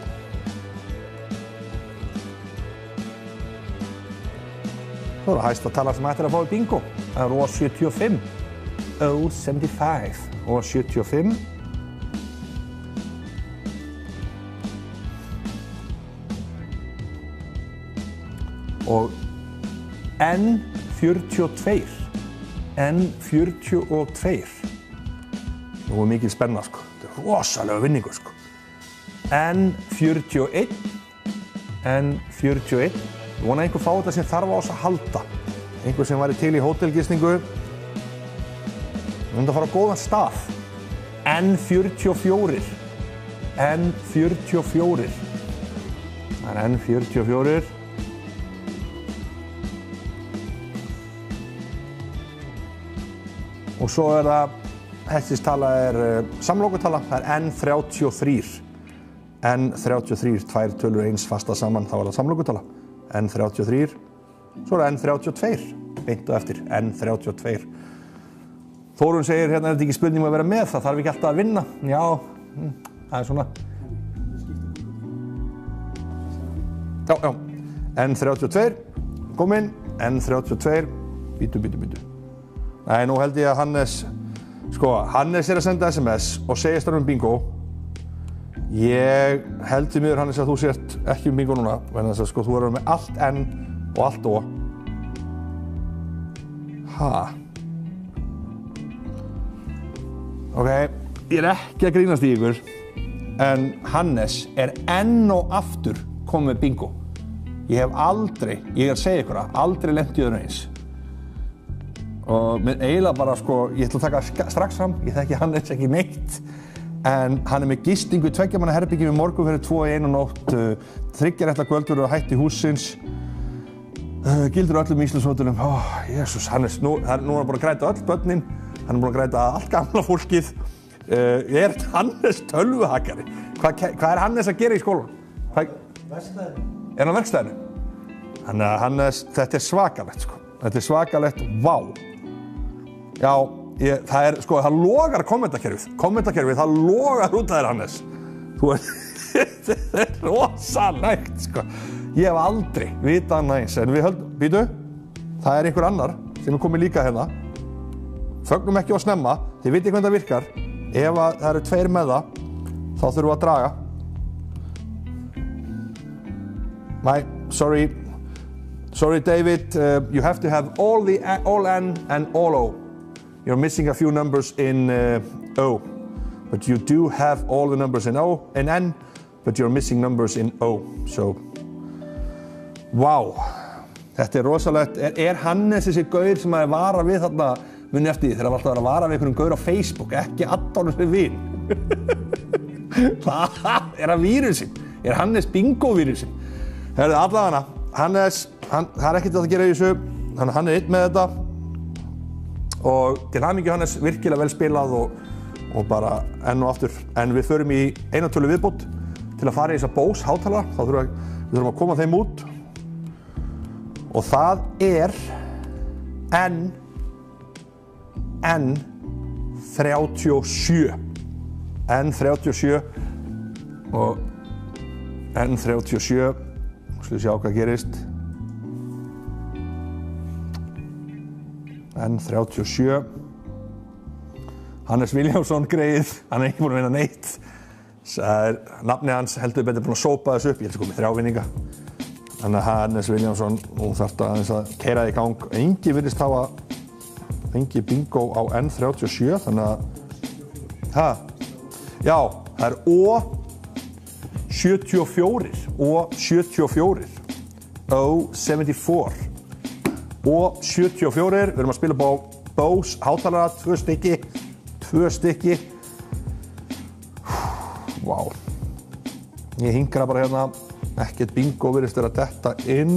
Svo það hæsta tala sem ættir að fá í bingo það O75 O75 O75 og N42 N42 Nú mikil spenna sko þetta rosalega vinningur sko N41 N41 Ég vona einhver fá þetta sem þarf á þess að halda einhver sem væri til í hótelgistingu að fara á góðan stað N44 N44 Það N44. Og svo það, þessi tala samlokutala, það N33. N33, tvær tölur eins fasta saman, þá það samlokutala. N33, svo N32, beint og eftir, N32. Þórunn segir, hérna þetta ekki spurning að vera með, það þarf ekki alltaf að vinna. Já, það svona. Já, N32, kom inn, N32, bítu. Nei, nú held ég að Hannes að senda SMS og segist hann bingo. Ég held því miður, Hannes, að þú sért ekki bingo núna, en þess að þú með allt N og allt O. Ok, ég ekki að grínast í ykkur, en Hannes enn og aftur komið með bingo. Ég hef aldrei, ég að segja ykkur aldrei lent í öðru eins. Og eiginlega bara ég ætla að taka strax fram, ég þekki Hannes ekki neitt, en hann með gistingu í 2 manna herbergjum í morgun fyrir 2 í 1 nótt, 3 rétta kvöldur og hætti hússins, gildur öllum Íslandsmótunum. Jesús, Hannes, nú er hann búinn að græta öll börnin, hann búinn að græta allt gamla fólkið. Hannes tölvuhakkari? Hvað Hannes að gera í skólanum? Verkstæðinu. Hann á verkstæðinu? Þannig að Hannes, þetta svakalegt, Þetta svakalegt, vá. Já, það logar kommentakerfið, það logar út af þér, Hannes. Þetta rosalegt, Ég hef aldrei vitað annað eins, en við höldum, býtu, það einhver annar sem komið líka hérna. Fögnum ekki á snemma, þið vitið hvernig það virkar. Ef það eru 2 með það, þá þurfum við að draga. Sorry, David, you have to have all N and all O. You're missing a few numbers in O. But you do have all the numbers in N, but you're missing numbers in O. So, wow. Þetta rosalegt. Hannes þessi gaur sem að vara við þarna muni eftir því þegar alltaf að vara við einhverjum gaur á Facebook, ekki addónum sem vin. Það að vírusinn. Hannes bingo-vírusinn. Allavega Hannes, það ekkert að gera í þessu, hann einn með þetta og til hamingju Hannes, virkilega vel spilað og bara enn og aftur. En við förum í eina tölu viðbót til að fara í þessa Bose hátalara, þá við þurfum að koma þeim út og það N37 og N37 Skulum sjá hvað gerist. N37. Hannes Vilhjálmsson greið, hann ekki búinn að vinna neitt. Nafnið hans heldur betur búinn að sópa þessu upp, ég held að komið 3 vinninga. Þannig að Hannes Vilhjálmsson, nú þarf aðeins að keyra í gang. Engi virðist hafa fengið bingo á N37, þannig að... Já, það O74, O74, O74, O74, við erum að spila upp á Bose hátalara, 2 stykki. Vá. Ég hingra bara hérna, ekkert bingo virðist vera að detta inn.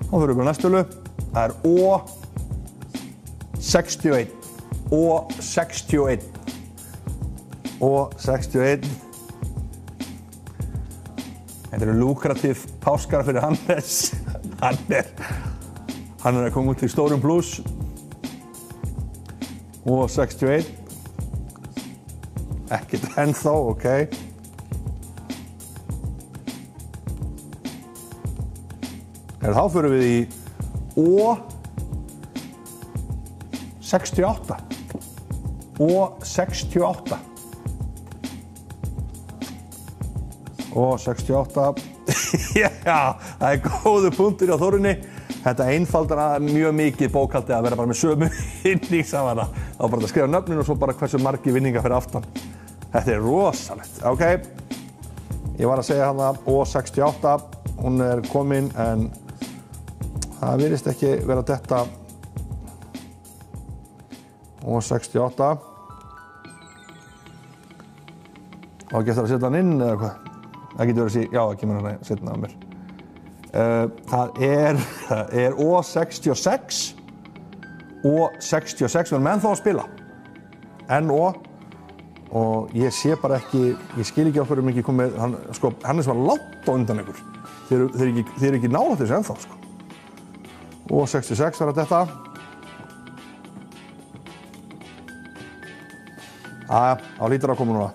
Þá þurfum við á næstölu, það O61. Þetta eru lukratív páskar fyrir Hannes. Hann að koma út í stórum pluss. O61. Ekkert ennþá, ok. Þá förum við í O68. O68. O68. Já, það góður punktur á Þórunni. Þetta einfaldar mjög mikið bókhaldið að vera bara með sömu vinningshafana. Þá bara að skrifa nöfnin og svo bara hversu margir vinningar fyrir aftan. Þetta rosalegt. Ok, ég var að segja hana O68. Hún komin en það virðist ekki vera detta. O68. Þá getur að setja hann inn eða hvað? Það getur verið að segja, já, það kemur hann að setja hann á mér. Það er O66 O66, við erum ennþá að spila. NO. Og ég sé bara ekki, ég skil ekki okkur ekki komið, hann er svona látt á undan ykkur. Þeir eru ekki nálægt þessu ennþá, sko. O66 var þetta. Á lítur að koma núna.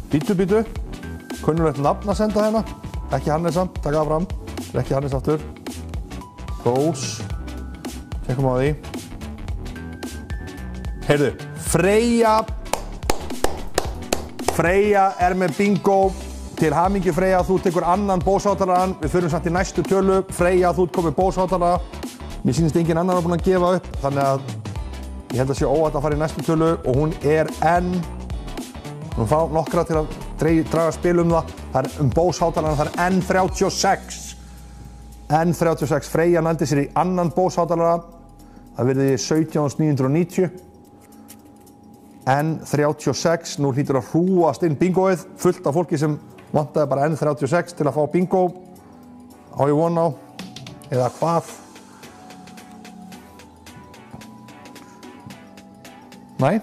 Býtu. Kunnulegt nafn að senda hérna. Ekki Hannes samt, taka það fram. Ekki Hannes aftur. Bose. Tjekkum á því. Heyrðu, Freyja er með bingo. Til hamingju Freyja, þú tekur annan Bose-hátalarann. Við förum samt í næstu tölu. Freyja, þú komið Bose-hátalara. Mér sýnist engin annar búinn að gefa upp, þannig að ég held að sé óhætt að fara í næstu tölu og hún er N. Við fá nokkra til að draga spil það. Það er Bose-hátalarann, það er N36. N36, Freyja nældi sér í annan Bose-hátalara. Það virði 17.990. N36, nú hlýtur að hrúast inn bingoið. Fullt af fólki sem vantaði bara N36 til að fá bingo. Á ég von á, eða hvað? Nei.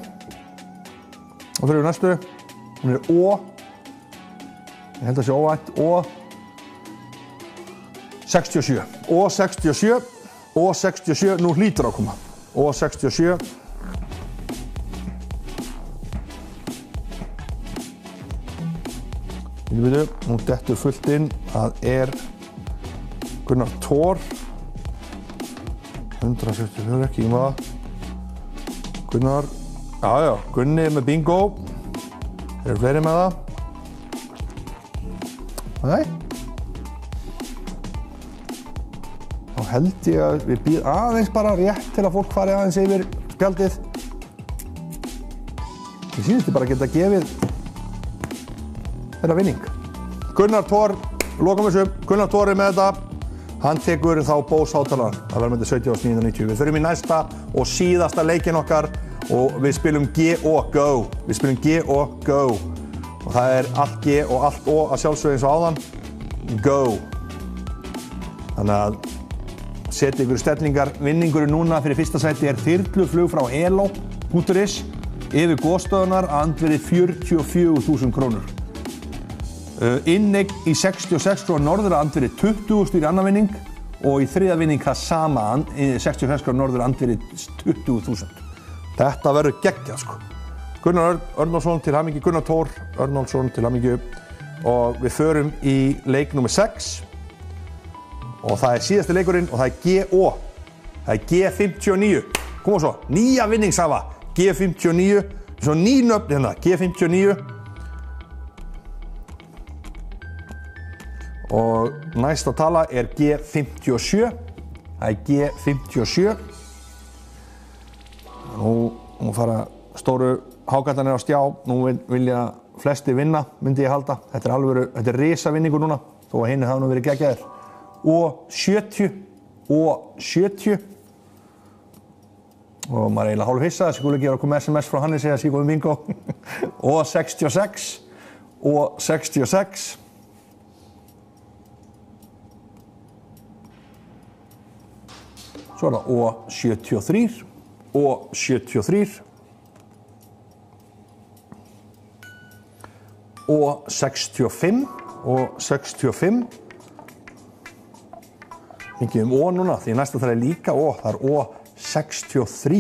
Og fyrir næstu, hún er O. Ég held að sé óvænt, O67. O67, nú hlýtur að koma. O67. Nú dettur fullt inn, það er Gunnar Thor. 164, ekki það. Gunnar, já, Gunni er með bingo. Þeir eru fleiri með það. Nei. Þá held ég að við býðum aðeins bara rétt til að fólk fari aðeins yfir spjaldið. Ég sýnist þið bara geta gefið þetta vinning. Gunnar Thor, lokum þessu. Gunnar Thor er með þetta. Hann tekur þá Bose-hátalarann. Það verður með þetta 17.990. Við förum í næsta og síðasta leikinn okkar og við spilum G og Go. Við spilum G og Go. Og það er allt G og allt O að sjálfsögðu eins og áðan. Go. Þannig að setja ykkur stellingar. Vinningurinn núna fyrir fyrsta sæti er þyrluflug frá elo.is yfir gosstöðunar að andvirði 44.000 krónur. Inneign í 66 krónur norður að andvirði 20.000 í annan vinning og í þriðja vinning það sama 66 krónur norður að andvirði 20.000. Þetta verður geggjað, sko. Gunnar Örnólfsson til hamingju, Gunnar Thor Örnólfsson til hamingju og við förum í leik nr. 6 og það er síðasti leikurinn og það er GO. Það er G59. Koma svo, nýja vinningshafa G59, svo ný nöfn hérna, G59. Og næsta tala er G57. Það er G57. Nú fara stóru hákallarnir á stjá. Nú vilja flesti vinna, myndi ég halda. Þetta er risavinningur núna, þó að hinu hafa nú verið geggjaðir. O70. Og maður er eiginlega hálf hissa, það skulle ekki vera að koma SMS frá Hannes eða síðan bingo. O66. Svo er það O73. O65. Mikið O núna, því næsta það er líka O. Það er O63.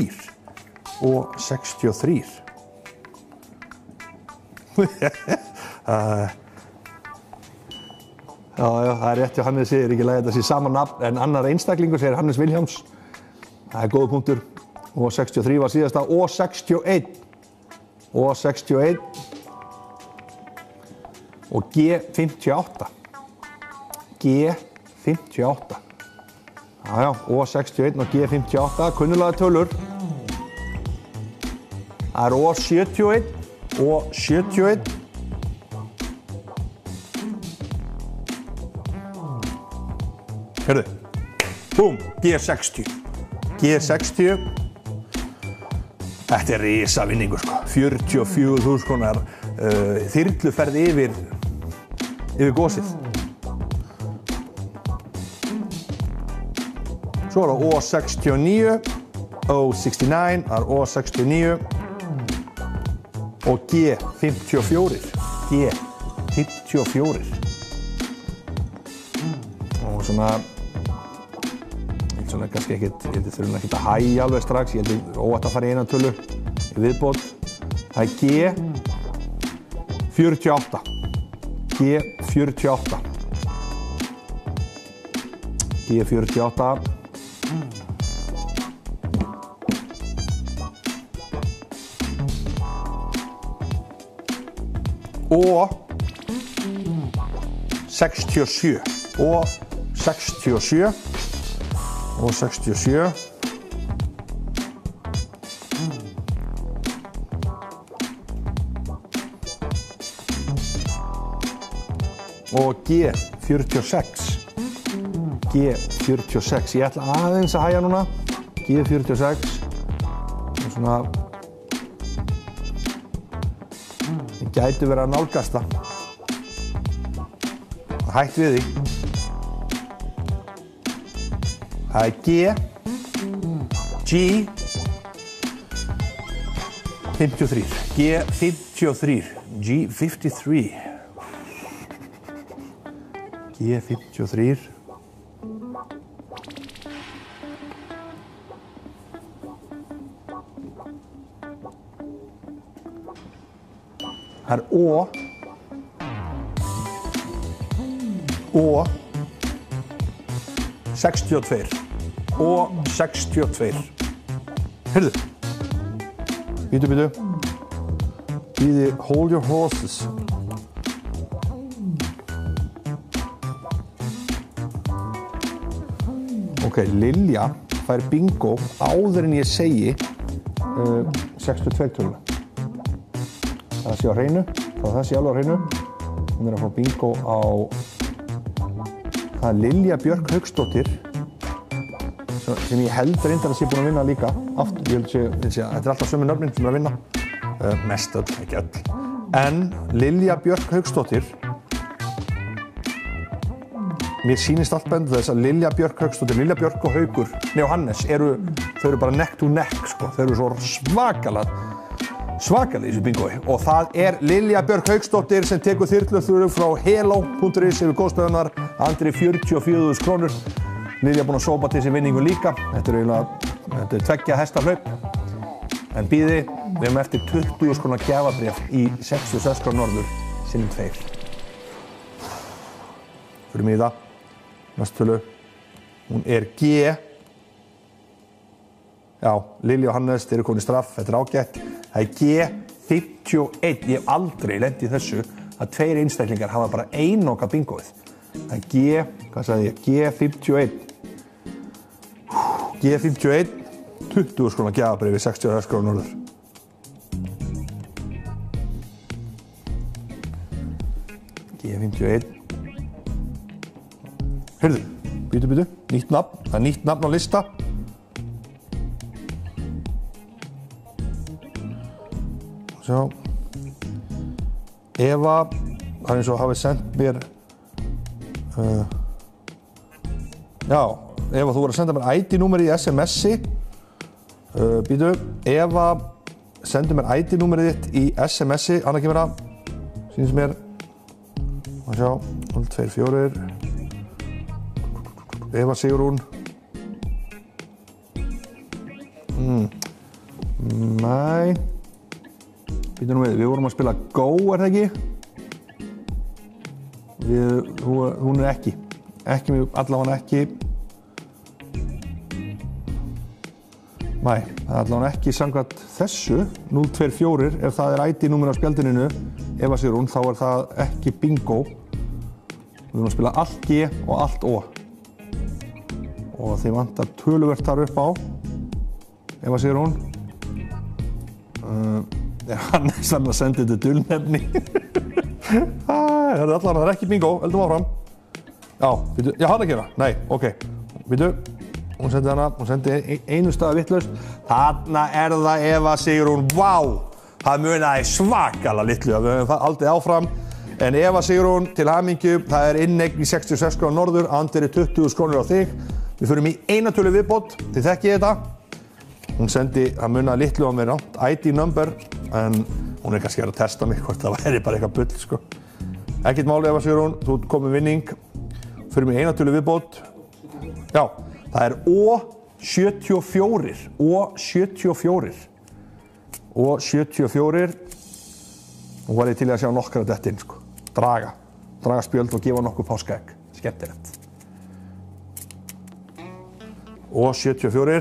Já, það er rétt hjá Hannes, ég er ekki lagið þetta sé sama nafn en annar einstaklingur segir Hannes Vilhjálms. Það er góður punktur. O63 var síðasta. O61. Og G58. G58. Já, O61 og G58, kunnulega tölur. Það er O71. Hörðu, búm, G60. Þetta risa vinningur sko, 44.000 krónar þyrluferð yfir gósið. Svo það O69, O69, það O69 og G54, G54. Og svona kannski ekkert, ég þurfum ekkert að hægja alveg strax, ég held óvægt að fara í eina tölu í viðbót. Það er G48. G48. G48. Og 67. Og 67. Og 67. Og G46. G46. Ég ætla aðeins að hægja núna. G46. Og svona ég gæti verið að nálgast það. Hætt við því. Það er G53. G53. G53. G53. Það er O. O. 62. Og 62. Heyrðu. Bíðu. Hold your horses. Ok, Lilja fær bingo áður en ég segi 62 töluna. Það sé á hreinu, það sé alveg á hreinu. Hún er að fá bingo á, það er Lilja Björk Hauksdóttir, sem ég held reyndar að sé búin að vinna líka. Aftur, ég vil segja, þetta er alltaf sömu nöfnin sem er að vinna. Mest öll, ekki öll. En Lilja Björk Hauksdóttir, mér sýnist allt bendu þess að Lilja Björk Hauksdóttir, Lilja Björk og Haukur, og Hannes, þau eru bara neck to neck, sko. Þau eru svo svakalega í þessu bingói. Og það er Lilja Björk Hauksdóttir sem tekur þyrluþuru frá hello.is yfir góðstöðunar, andri 44.000 krónur. Lilja er búin að sópa til þessi vinningu líka. Þetta er 2 hesta hlaup. En bíði, við erum eftir 20.000 krónar gjafabréf í 66 krónur norður, sinnum 2. Fyrir mig í það. Næstu tölu. Hún er G. Já, Lilja og Hannes, þeir eru komin í straff. Þetta er ágætt. Það er G51. Ég hef aldrei lent í þessu að 2 einstaklingar hafa bara einoka bingóið. Það er G, hvað sagði ég? G51. G51. 20.000 krónar gjafabréf í 66 krónur norður. G51. Heyrðu, bíðu. Nýtt nafn. Það er nýtt nafn á lista. Sjá. Eva, það er eins og hafið sendt mér já, Eva, þú voru að senda mér ID-númerið í SMS-i. Bíðu, Eva sendur mér ID-númerið þitt í SMS-i. Anna kemur að, sýnist mér. Og sjá, 024. Eva Sigrún. Nei. Býtum nú við vorum að spila Go, er það ekki? Hún er ekki. Allavega ekki. Nei, það er allavega ekki samkvæmt þessu. 024, ef það er ID-númer á spjaldininu, Eva Sigrún, þá er það ekki bingo. Við vorum að spila allt G og allt O. Og þeim vantar töluvert þar upp á. Eva Sigrún. Hannes að senda þetta dulnefni. Það er allavega ekki bingo, heldum áfram. Já, hann að gera. Nei, ok. Býtu. Hún sendi einu staða vitlaust. Þarna það Eva Sigrún. Vá! Það munaði svakalega litlu. Við höfum haldið áfram. En Eva Sigrún, til hamingju, það inneign í 66 kr. norður, Andri 20.000 kr. á þig. Við förum í eina tölu viðbót, þið þekkið þetta. Hún sendi, það munaði litlu á mér rátt, ID number, en hún kannski að testa mig hvort það væri bara eitthvað bull, sko. Ekkert máli, Eva Sigrún, þú ert komið vinning. Förum í eina tölu viðbót. Já, það O74. O74. O74. Nú var ég til að sjá nokkra detta inn, sko. Draga spjöld og gefa nokkuð páskaegg. Skemmtilegt. O74.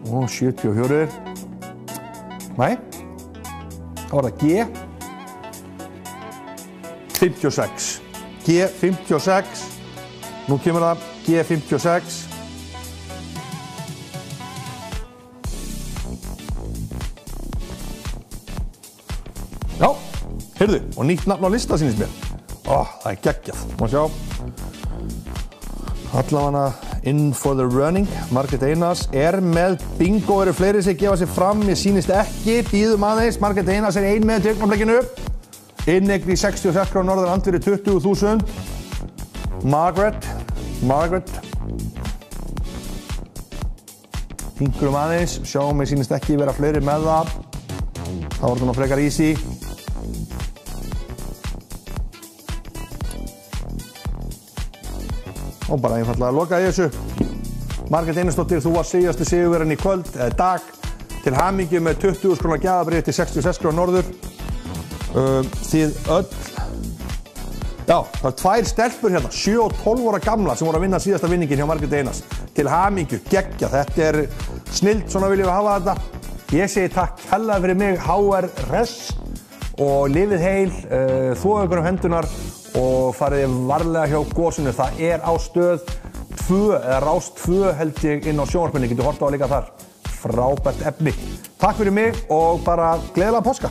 O74. Nei. Það var það G56. G56. Nú kemur það G56. Já, heyrðu, og nýtt nafn á lista sýnist mér. Það geggjað. Má sjá. Allavega in for the running. Margrét Einars með bingo, eru fleiri sem gefa sig fram. Mér sýnist ekki, bíðum aðeins. Margrét Einars ein með til augnablikinu. Inneign í 66 kr. norður, Andri 20.000. Margrét. Hingurum aðeins. Sjáum, mér sýnist ekki vera fleiri með það. Það var þetta nú frekar easy. Og bara einfallega lokaði þessu. Margrét Einarsdóttir, þú var síðasti sigurverðinn í kvöld, eða dag. Til hamingju með 20.000 kr. gjafabréf til 66 kr. norður. Þið öll. Já, það 2 stelpur hérna, 7 og 12 ára gamla sem voru að vinna síðasta vinningin hjá Margrét Einars. Til hamingju, geggja. Þetta snillt, svona viljum við hafa þetta. Ég segi takk hella fyrir mig, HR Res. Og lifið heil, þvoið ykkur hendunar og farið varlega hjá gósinu. Það á stöð 2, eða Rás 2 held ég inn á sjónvarpinu, getur hort á líka þar. Frábært efni. Takk fyrir mig og bara gleðilega páska.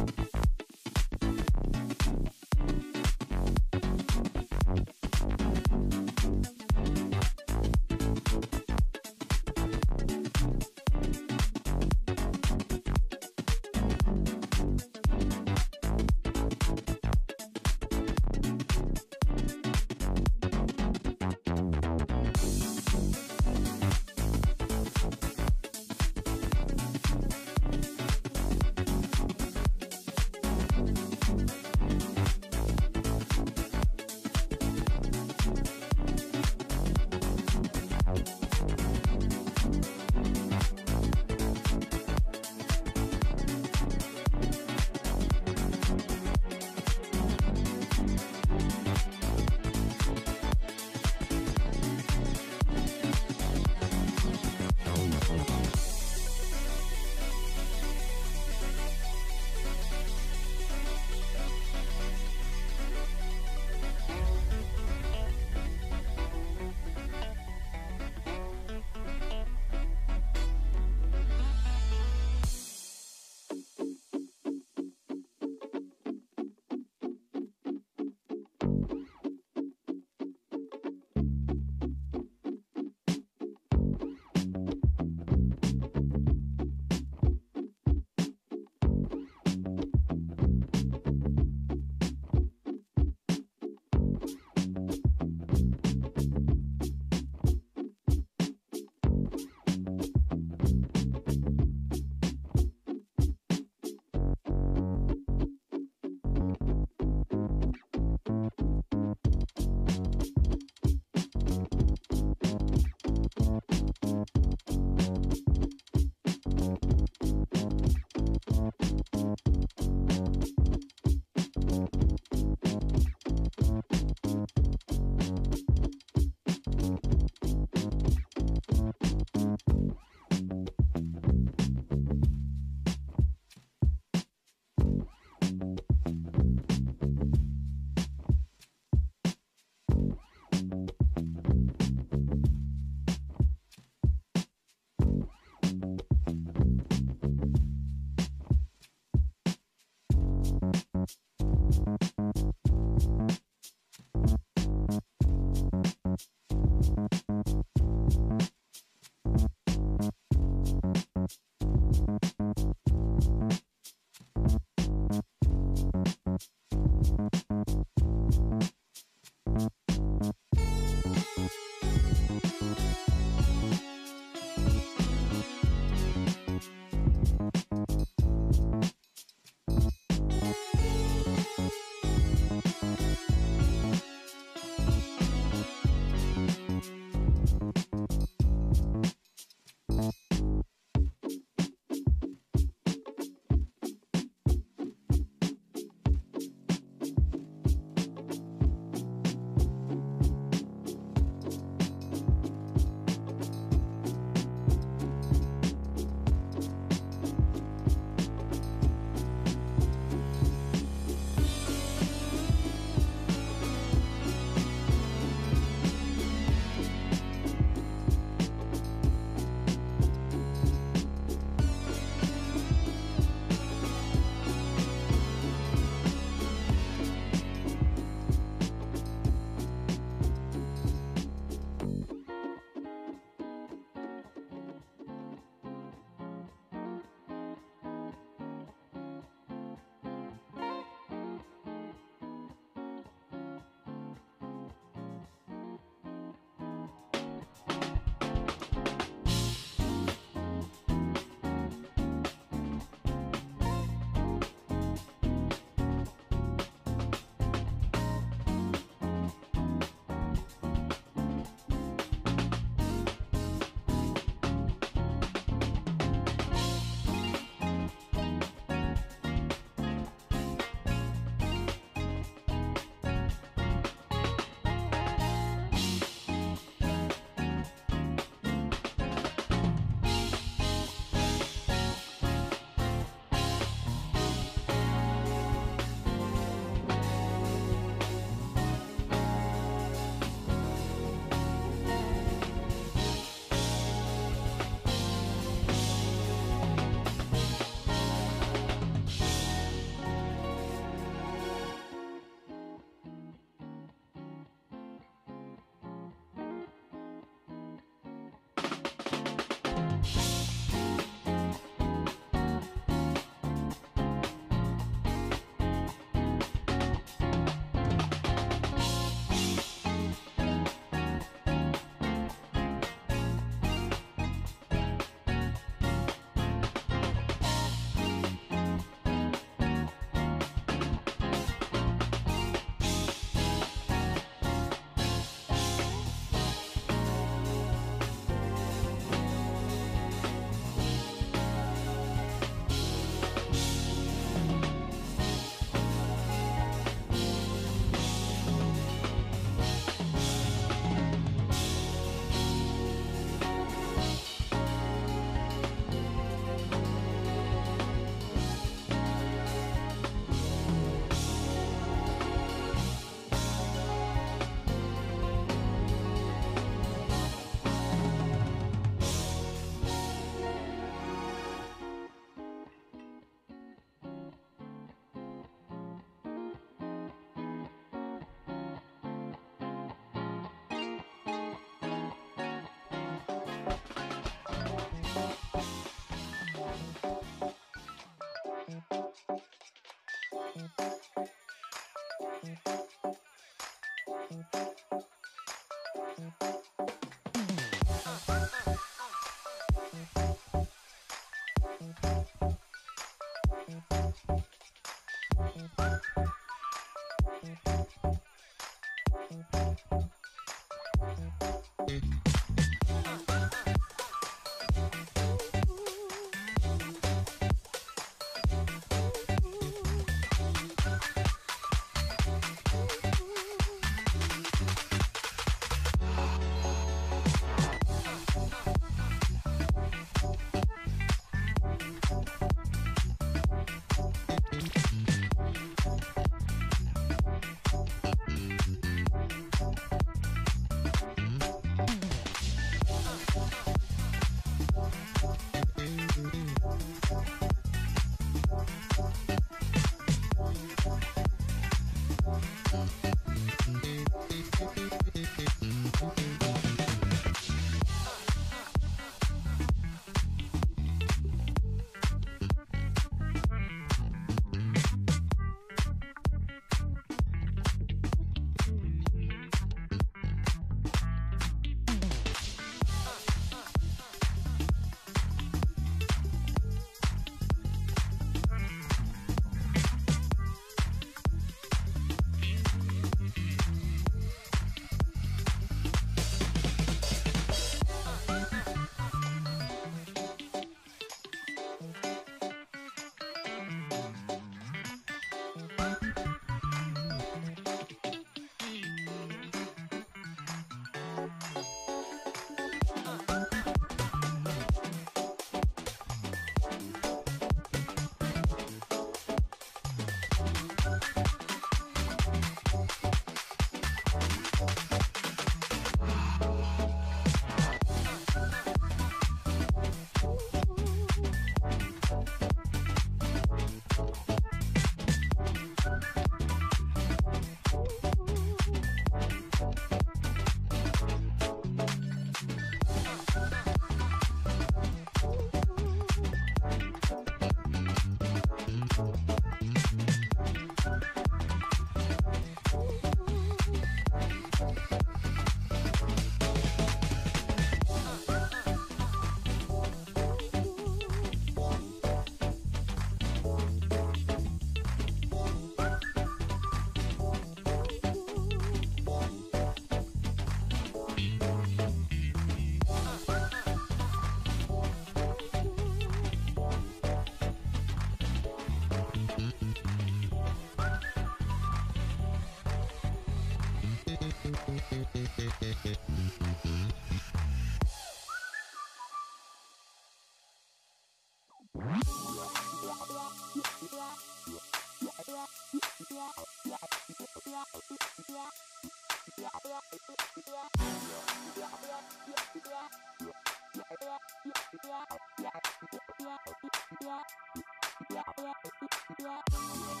Yeah.